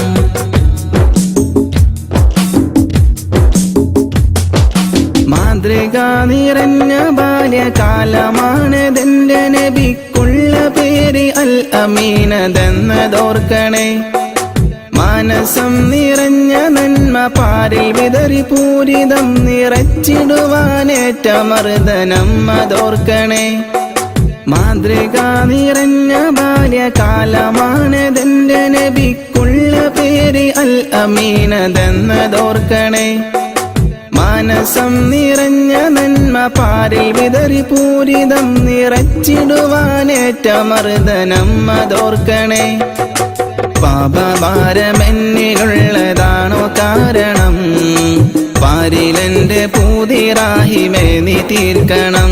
[SPEAKER 7] മാതൃക നിറഞ്ഞ ബാല്യകാലമാണതെൻ്റെ നബിക്കുള്ള പേര് അൽ അമീനതെന്നതോർക്കണേ. മാനസം നിറഞ്ഞ നന്മ പാരിൽ വിതറി പൂരിതം നിറച്ചിടുവാനേറ്റ മർദ്ദനം അതോർക്കണേ. മാതൃക നിറഞ്ഞ ബാല്യകാലമാണതെൻ്റെ നബിക്കുള്ള പേര് അൽ അമീനതെന്നതോർക്കണേ. മാനസം നിറഞ്ഞ നന്മ പാരിൽ വിതറി പൂരിതം നിറച്ചിടുവാനേറ്റ മർദ്ദനം അതോർക്കണേ. പാപഭാരമെന്നിലുള്ളതാണോ കാരണം? പാരിലെൻ്റെ പൂതിറാഹിമേ നീ തീർക്കണം.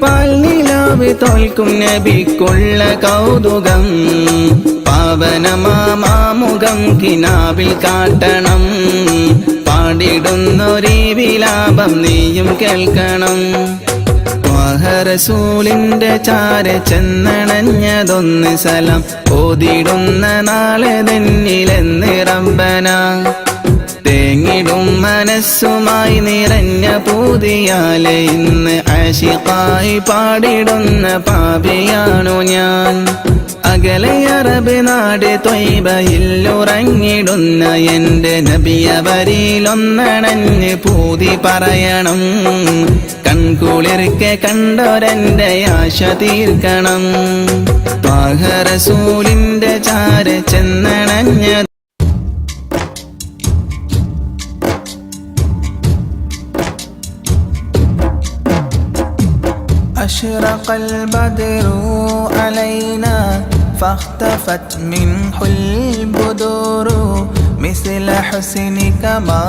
[SPEAKER 7] പാൽനിലാവ് തോൽക്കും നബിക്കുള്ള കൗതുകം. പാവനമാമുഖം കിനാവിൽ കാട്ടണം. പാടിടുന്നൊരീ വിലാപം നീയും കേൾക്കണം. ത്വാഹ റസൂലിൻ്റെ ചാര ചെന്നണഞ്ഞതൊന്ന് സലം ഓതിടുന്ന നാളെ തന്നിലെന്ന് റബ്ബന. തേങ്ങിടും മനസ്സുമായി നിറഞ്ഞ പൂതിയാലെ ഇന്ന് ആശിഖായി പാടിടുന്ന പാപിയാണു ഞാൻ. അകലെ അറബ് നാട് ത്വയ്ബയിൽ ഉറങ്ങിടുന്ന എൻ്റെ നബിയവരിലൊന്നണഞ്ഞ് പൂതി പറയണം. കൺകുളിർക്കെ കണ്ടൊരെൻ്റെ ആശ തീർക്കണം. ത്വാഹ റസൂലിൻ്റെ ചാര ചെന്നണഞ്ഞ
[SPEAKER 3] أشرق البدر علينا فاختفت منه البدور مثل حسنك ما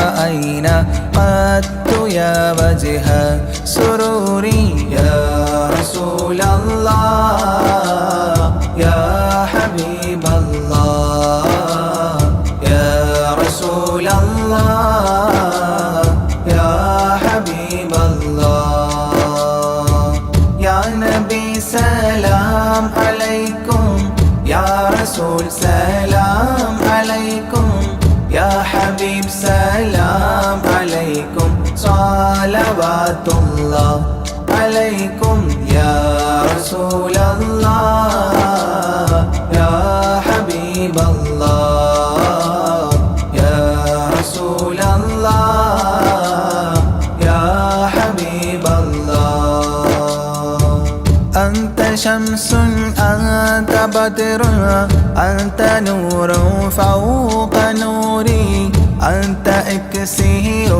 [SPEAKER 3] رأينا قط يا وجه سروري يا رسول الله يا حبيب الله يا رسول الله يا حبيب الله يا نبي سلام عليكم يا رسول سلام عليكم يا حبيب سلام عليكم صلوات الله عليكم يا رسول الله يا حبيب الله يا رسول الله يا حبيب الله أنت شمس أنت بدر أنت نور فوق نوري أنت إكسير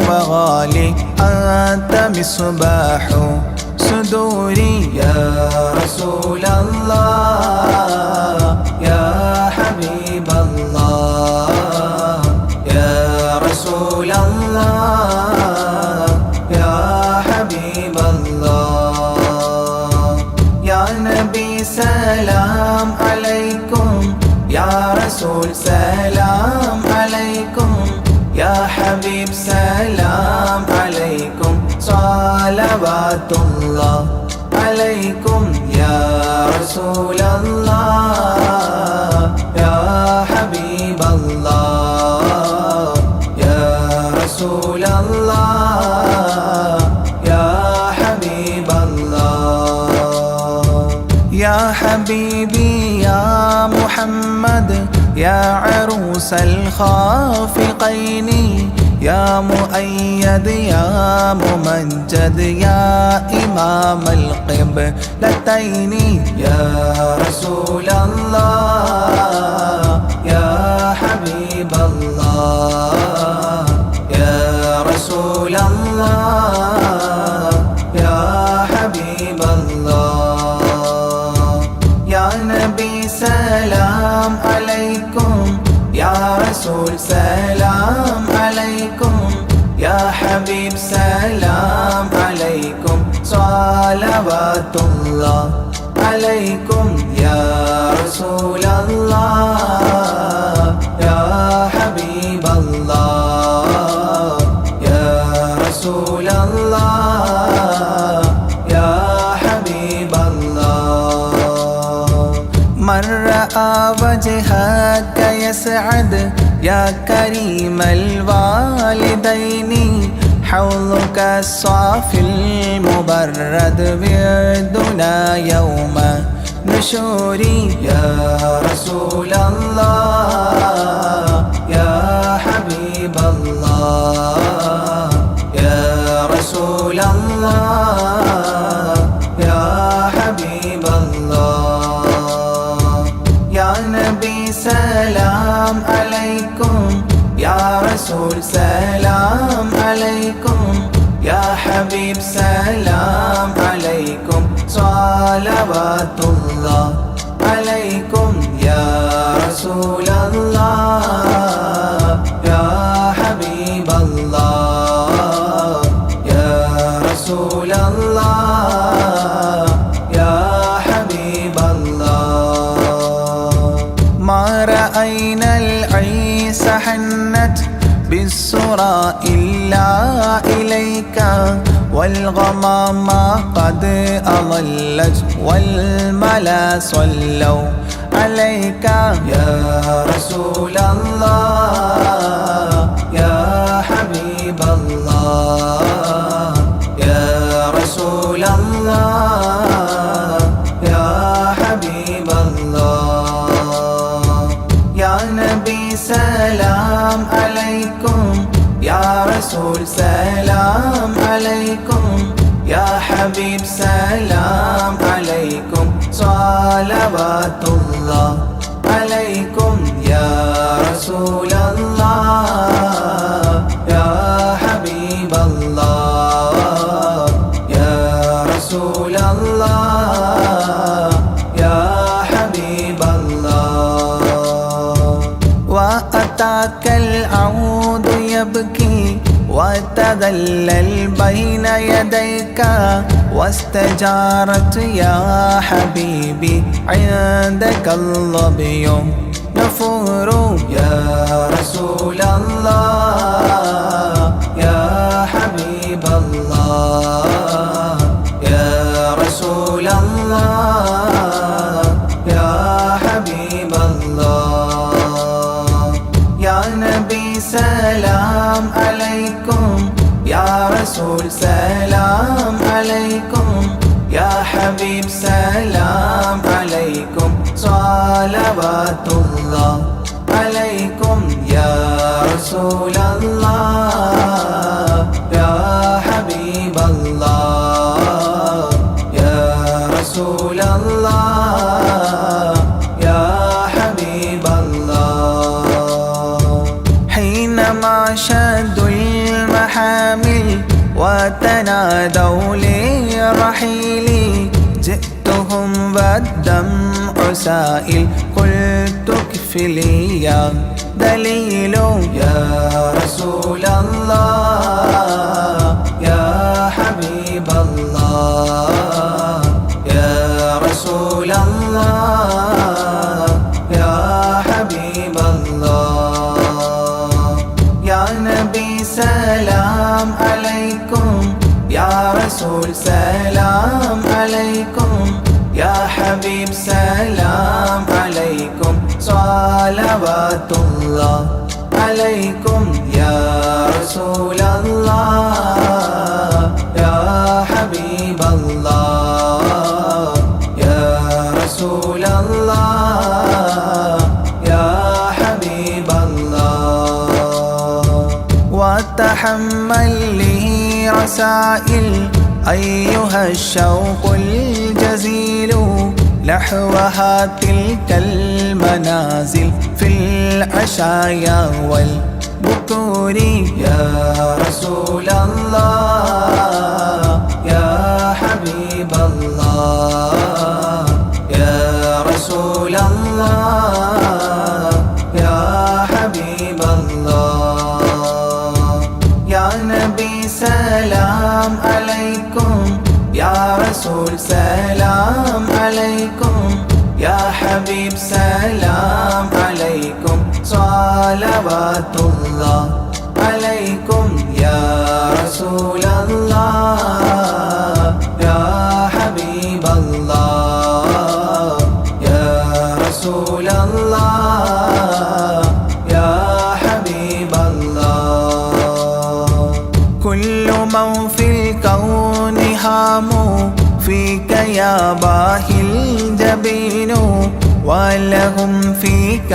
[SPEAKER 3] وغالي أنت مصباح صدوري يا رسول الله يا حبيب الله يا رسول الله يا حبيب الله يا نبي سلام عليكم يا رسول سلام عليكم يا حبيب سلام عليكم صلوات الله عليكم يا رسول الله يا حبيب الله يا رسول الله يا حبيب الله يا حبيبي يا محمد يا عروس الخافقين يا مؤيد يا ممجد يا إمام القبلتين يا رسول الله يا حبيب الله يا رسول الله يا حبيب الله يا نبي سلام عليكم يا رسول سلام عليكم يا حبيب سلام عليكم صلوات الله عليكم يا رسول الله يا حبيب الله يا رسول الله يا حبيب الله من رأى وجهك يسعد يا كريم الوالدين حوضك الصافي المبرد وردنا يوم نشوري يا رسول الله يا حبيب الله يا رسول الله يا حبيب الله يا نبي سلام عليكم يا رسول سلام عليكم يا حبيب سلام عليكم صلوات الله عليكم يا رسول الله يا حبيب الله يا رسول الله يا حبيب الله ما رأينا العيس حنت بالسرى إلا إليك والغمام قد أضلت والملا صلوا عليك يا رسول الله يا حبيب الله يا رسول الله يا حبيب الله يا نبي سلام عليكم يا رسول سلام عليكم يا حبيب سلام عليكم صلوات الله عليكم يا رسول الله يا حبيب الله يا رسول الله يا حبيب الله وأتاك العود يبكي وتذلل بين يديك واستجارت يا حبيبي عندك الظبي نفور يا رسول الله يا حبيب الله يا رسول الله يا حبيب الله يا نبي سلام عليكم يا رسول سلام عليكم يا حبيب سلام عليكم صلوات الله عليكم يا رسول الله يا حبيب الله يا رسول الله يا حبيب الله حينما شدوا المحامل وتنادوا لرحيلي جئتهم والدمع سائل قلت اكفلي يا دليل يا رسول الله يا حبيب الله يا رسول الله يا حبيب الله يا نبي سلام عليكم يا رسول سلام عليكم يا حبيب سلام عليكم صلوات الله عليكم يا رسول الله يا حبيب الله يا رسول الله يا حبيب الله وتحمل لي رسائل أيها الشوق الجزيل نحوها تلك المنازل في العشايا والبكور يا رسول الله يا حبيب الله يا رسول الله يا حبيب الله يا نبي سلام عليكم يا رسول سلام عليكم يا حبيب سلام عليكم صلوات الله عليكم يا رسول الله يا حبيب الله يا رسول الله يا حبيب الله كل من في الكون هاموا فيك يا باهي الجبين ولهم فيك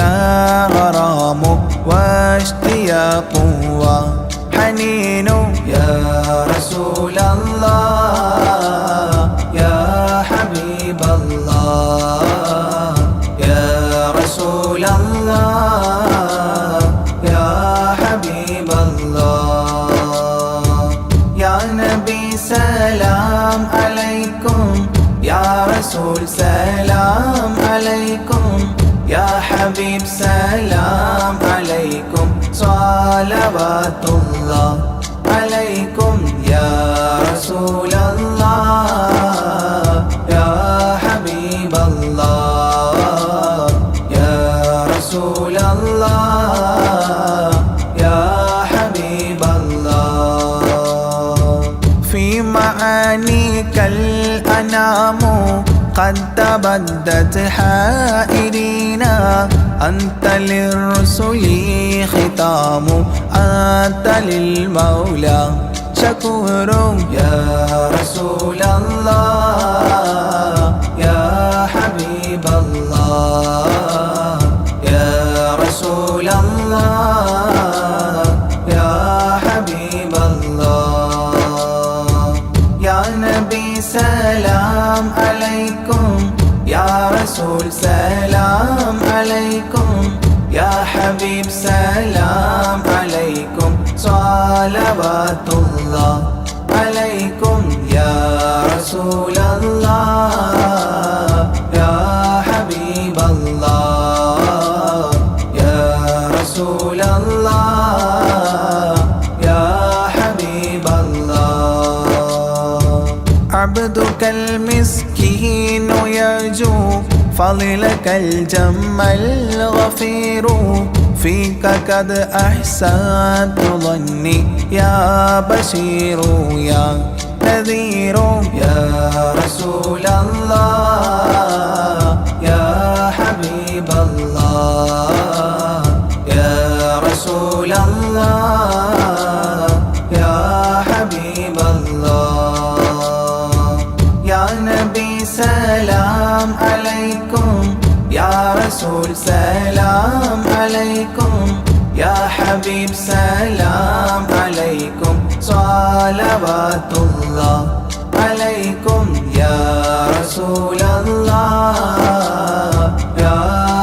[SPEAKER 3] غرام واشتياق وحنين يا رسول الله يا حبيب الله يا رسول الله يا حبيب الله يا نبي سلام عليكم يا رسول سلام عليكم يا حبيب سلام عليكم صلوات الله عليكم يا رسول الله يا حبيب الله يا رسول الله يا حبيب الله في معانيك الأنام قد تبدت حائرينا أنت للرسل ختام أنت للمولى شكور يا رسول الله يا حبيب الله يا رسول الله يا حبيب الله يا نبي سلام عليكم يا رسول سلام عليكم يا حبيب سلام عليكم صلوات الله عليكم يا رسول الله يا حبيب الله يا رسول الله يا حبيب الله عبدك المسكين يرجو فضلك الجم الغفير فيك قد أحسنت ظني يا بشير يا نذير يا رسول الله يا حبيب الله يا رسول الله يا حبيب الله يا يا رسول سلام عليكم يا حبيب سلام عليكم صلوات الله عليكم يا رسول الله يا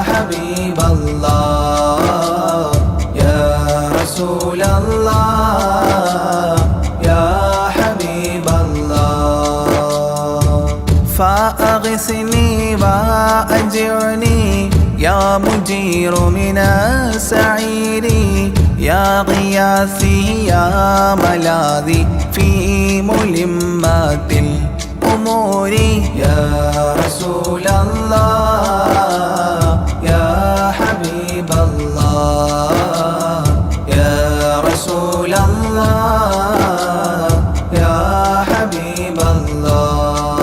[SPEAKER 3] حبيب الله يا رسول الله يا حبيب الله فأغثني وأجرني يا مجير من السعير يا غياثي يا ملاذي في ملمات الأمور يا رسول الله يا حبيب الله يا رسول الله يا حبيب الله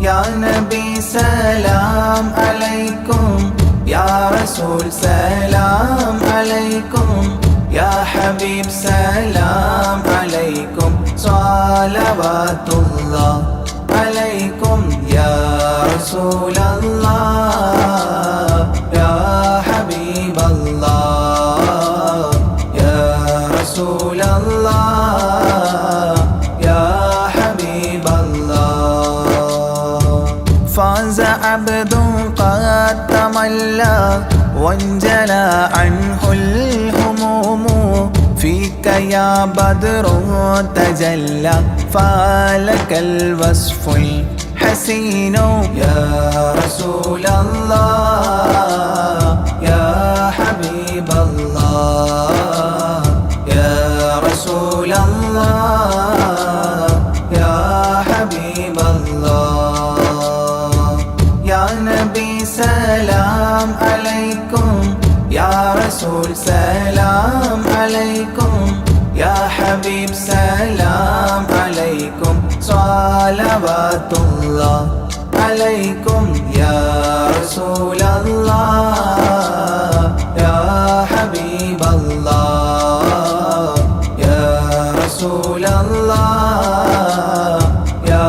[SPEAKER 3] يا نبي سلام عليكم يا رسول سلام عليكم يا حبيب سلام عليكم صلوات الله عليكم يا رسول الله يا حبيب الله يا رسول الله يا حبيب الله فاز عبد قد تملى وانجلى عنه الهموم فيك يا بدر تجلى فلك الوصف الحسين يا رسول الله يا حبيب الله يا رسول الله يا حبيب الله يا نبي سلام عليكم يا رسول سلام عليكم يا حبيب سلام عليكم صلوات الله عليكم يا رسول الله يا حبيب الله يا رسول الله يا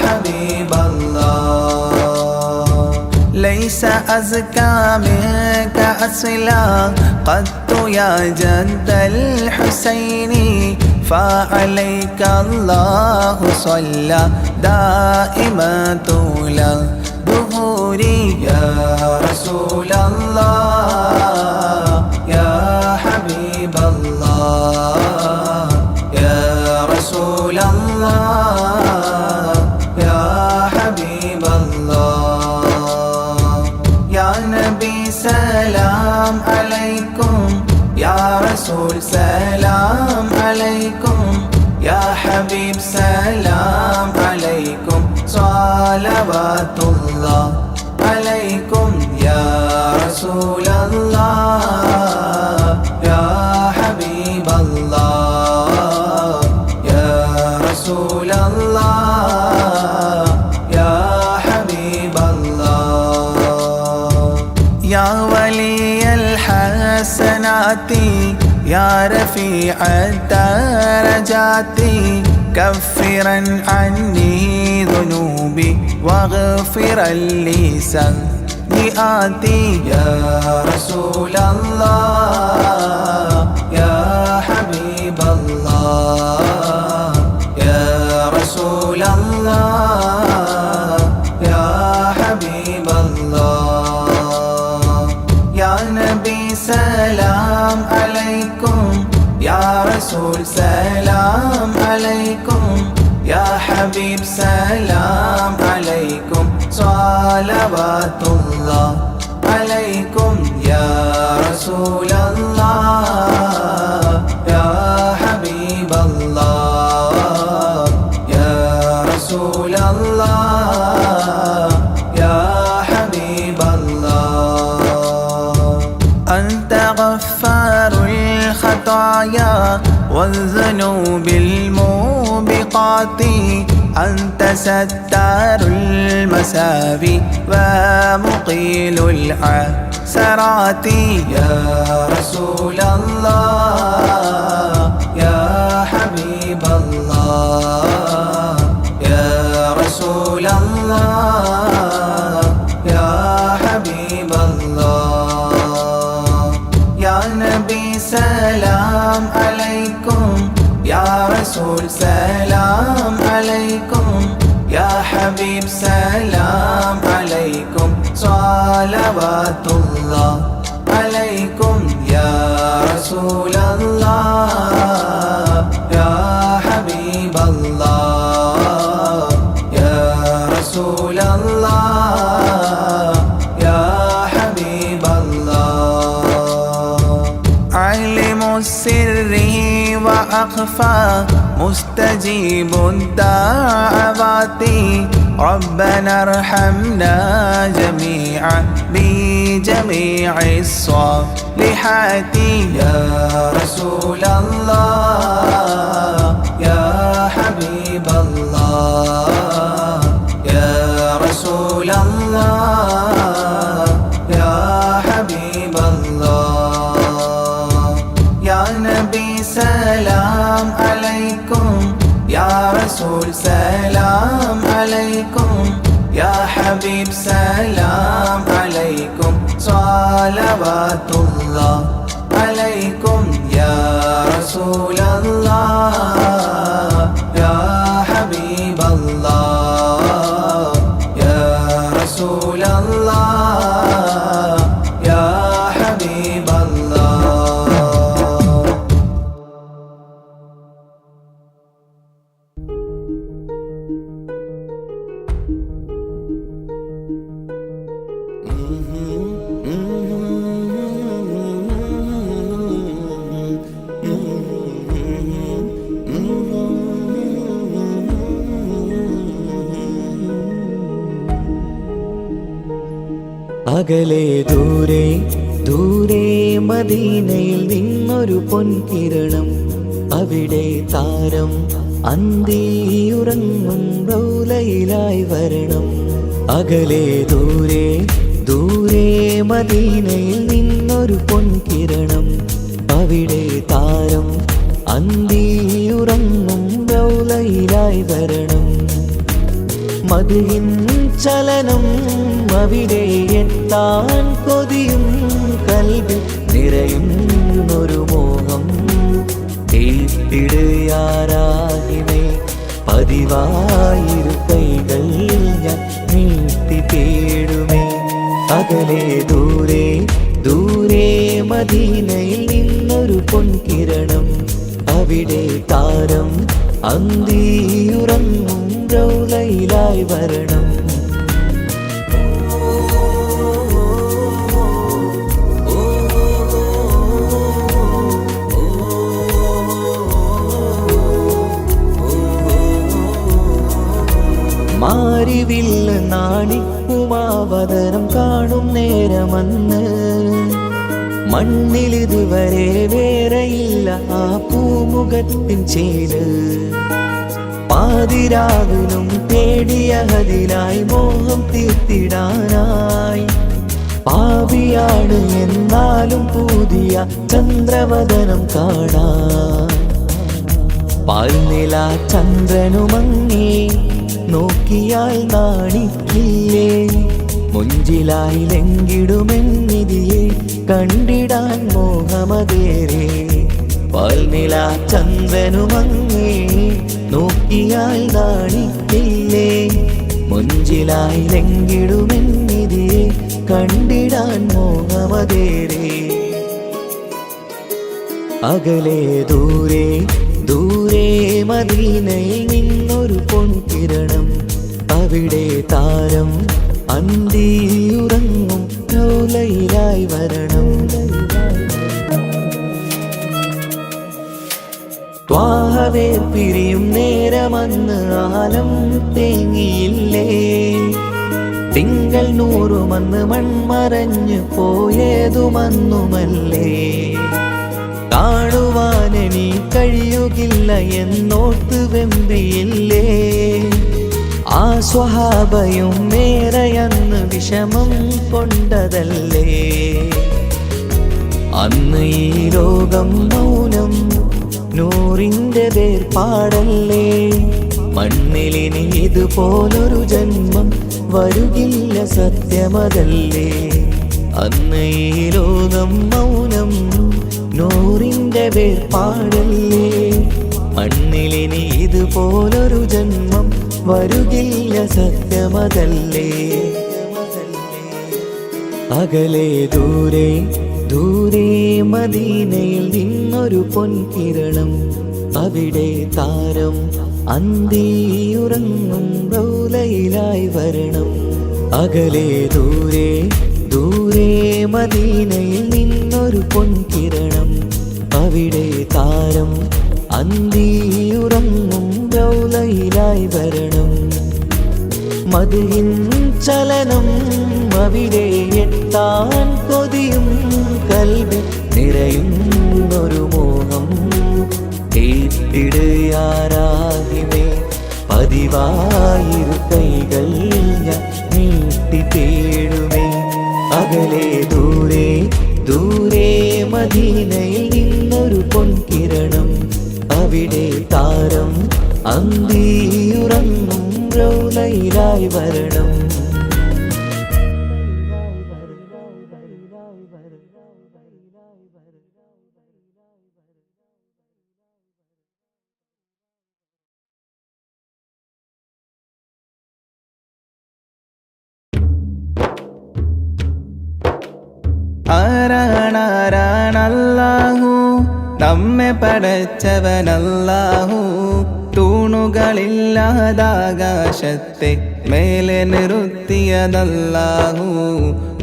[SPEAKER 3] حبيب الله ليس أزكى منك أصلا قدت يا جد الحسين فعليك الله صلى دائما طول الدهور يا رسول الله يا حبيب الله يا رسول الله يا حبيب الله يا نبي سلام عليكم يا رسول سلام عليكم يا حبيب سلام عليكم صلوات الله عليكم يا رسول الله يا حبيب الله يا رسول الله يا حبيب الله يا ولي الحسنات يا رفيع الدرجات كفرا عني ذنوبي واغفرا لي سيئاتي يا رسول الله يا حبيب الله يا رسول الله يا حبيب الله يا نبي سلام عليكم يا رسول سلام عليكم يا حبيب سلام عليكم صلوات الله عليكم يا رسول الله يا حبيب الله يا رسول الله يا حبيب الله أنت غفار الخطايا والذنوب الموبقات أنت ستار المساوي ومقيل العثرات يا رسول الله يا حبيب الله يا رسول الله يا رسول سلام عليكم يا حبيب سلام عليكم صلوات الله عليكم يا رسول الله يا حبيب الله يا رسول الله يا حبيب الله علم السر وأخفى مستجيب الدعوات ربنا ارحمنا جميعا بجميع الصالحات يا رسول الله يا حبيب الله يا رسول الله يا حبيب الله يا نبي سلام عليكم يا رسول سلام عليكم يا حبيب سلام عليكم صلوات الله عليكم يا رسول الله يا حبيب الله يا رسول الله يا حبيب الله
[SPEAKER 2] അകലെ ദൂരെ ദൂരെ മദീനയിൽ നിന്നൊരു പൊൻകിരണം അവിടെ താരം അന്തിയുറങ്ങും റൗലയിലായി വരണം അകലെ ദൂരെ ദൂരെ മദീനയിൽ നിന്നൊരു പൊൻകിരണം അവിടെ താരം അന്തിയുറങ്ങും റൗലയിലായി വരണം മദിഹിൻ ചലനം അവിടെ എത്താൻ കൊതിയും കൽവിൽ നിറയുന്നൊരു മോഹം തീർത്തിടുയാരാഹിമേ പതിവായിരു കൈകൾ ഞാൻ നീട്ടി തേടുമേ അകലെ ദൂരെ ദൂരെ മദീനയിൽ നിന്നൊരു പൊൻകിരണം അവിടെ താരം അന്തിയുറങ്ങും റൗലയിലായി വരണം മാരിവില്ല് നാണിക്കുമാവതരം കാണും നേരമന്ന് മണ്ണിലിതുവരെ വേറെയില്ല ആ പൂമുഖത്തിൻ ചേല് പാതിരാവിലും തേടിയതിനായി മോഹം തീർത്തിടാനായി പാപിയാണ് എന്നാലും പുതിയ ചന്ദ്രവദനം കാണാൻ പാൽനില ചന്ദ്രനുമങ്ങി നോക്കിയാൽ നാണിക്കില്ലേ മുഞ്ചിലായി ലംഘിടുമെന്നിതിയെ കണ്ടിടാൻ മോഹമതേരെ പാൽനില ചന്ദ്രനുമങ്ങി നോക്കിയാൽ നാണിക്കില്ലേ മുഞ്ചിലായി ലംഘിടുമെന്നിതിയെ കണ്ടിടാൻ മോഹമതേരെ അകലെ ദൂരെ ദൂരെ മദീനയിൽ നിന്നൊരു പൊൻകിരണം അവിടെ താരം അന്തിയുറങ്ങും റൗലയിലായി വരണം ത്വാഹവേ പിരിയും നേരമന്ന് ആലം തേങ്ങിയില്ലേ തിങ്കൾ നൂറുമന്ന് മൺമറഞ്ഞു പോയതുമന്നുമല്ലേ കാണുവാനെനി കഴിയുകില്ല എന്നോർത്ത് വെമ്പിയില്ലേ ആ സ്വഹാബയും മേറയന്ന് വിഷമം കൊണ്ടതല്ലേ അന്ന് ഈ ലോകം മൗനം നൂറിൻ്റെ വേർപാടല്ലേ മണ്ണിലിനി ഇതുപോലൊരു ജന്മം വരുകില്ല സത്യമതല്ലേ അന്ന് ഈ ലോകം മൗനം നൂറിൻ്റെ വേർപാടല്ലേ മണ്ണിലിനി ഇതുപോലൊരു ജന്മം വരുകില്ല സത്യമതല്ലേ. അകലെ ദൂരെ ദൂരെ മദീനയിൽ നിന്നൊരു പൊൻകിരണം, അവിടെ താരം അന്തിയുറങ്ങും റൗലയിലായി വരണം. അകലെ ദൂരെ ദൂരെ മദീനയിൽ നിന്നൊരു പൊൻകിരണം, അവിടെ താരം അന്തിയുറങ്ങും റൗലയിലായി വരണം. മദ്ഹിൻ ചലനം അവിടെ എത്താൻ കൊതിയും കൽബിൽ നിറയുന്നൊരു മോഹം. കേട്ടിടുയാരാഹിമേ പതിവായിരു കൈകൾ ഞാൻ നീട്ടി തേടുമേ. അകലെ ദൂരെ ദൂരെ മദീനയിൽ നിന്നൊരു പൊൻകിരണം, അവിടെ താരം അന്തിയുറങ്ങും റൗലയിലായി വരണം.
[SPEAKER 7] ആരാണാരാണല്ലാഹു, നമ്മെ പടച്ചവനല്ലാഹു. തൂണുകളില്ലാതാകാശത്തെ മേലെ നിർത്തിയതല്ലാഹു,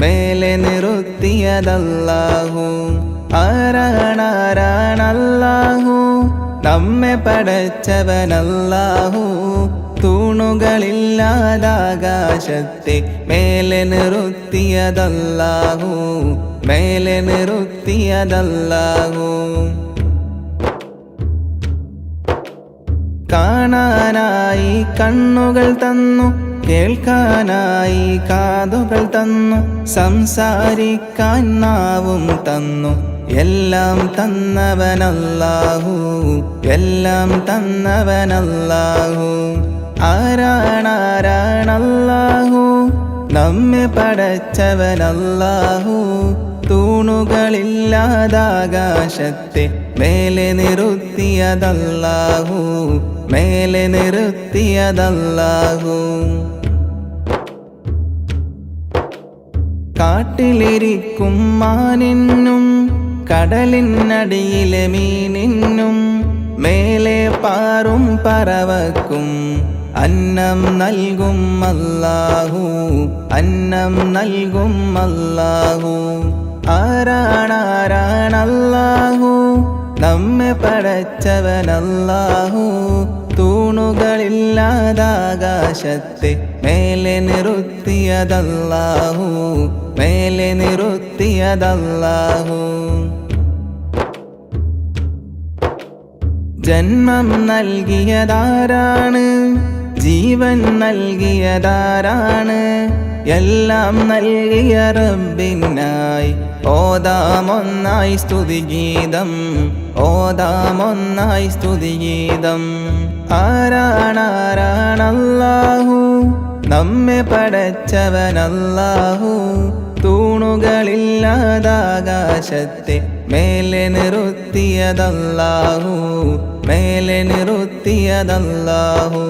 [SPEAKER 7] മേലെ നിർത്തിയതല്ലാഹു. ആരാണാരാണല്ലാഹു, നമ്മെ പടച്ചവനല്ലാഹു. തൂണുകളില്ലാതാകാശത്തെ മേലെ നിർത്തിയതല്ലാഹു, മേലെ നിർത്തിയതല്ലാഹു. കാണാനായി കണ്ണുകൾ തന്നു, കേൾക്കാനായി കാതുകൾ തന്നു, സംസാരിക്കാൻ നാവും തന്നു. എല്ലാം തന്നവനല്ലാഹു, എല്ലാം തന്നവനല്ലാഹു. ആരാണാരാണല്ലാഹു, നമ്മെ പടച്ചവനല്ലാഹു. തൂണുകളില്ലാതാകാശത്തെ മേലെ നിർത്തിയതല്ലാഹു, മേലെ നിർത്തിയതല്ലാഹു. കാട്ടിലിരിക്കും മാനിനും കടലിനടിയിലെ മീനിനും മേലെ പാറും പറവക്കും അന്നം നൽകും അല്ലാഹു, അന്നം നൽകും അല്ലാഹു. ആരാണാരാണല്ലാഹു, നമ്മെ പടച്ചവനല്ലാഹു. തൂണുകളില്ലാതാകാശത്തെ മേലെ നിർത്തിയതല്ലാഹു, മേലെ നിർത്തിയതല്ലാഹു. ജന്മം നൽകിയതാരാണ്, ജീവൻ നൽകിയതാരാണ്? എല്ലാം നൽകിയ റബ്ബിനായി ഓതാമൊന്നായി സ്തുതിഗീതം, ഓതാമൊന്നായി സ്തുതിഗീതം. ആരാണാരാണല്ലാഹു, നമ്മെ പടച്ചവനല്ലാഹു. തൂണുകളില്ലാതാകാശത്തെ മേലെ നിർത്തിയതല്ലാഹു, മേലെ നിർത്തിയതല്ലാഹു.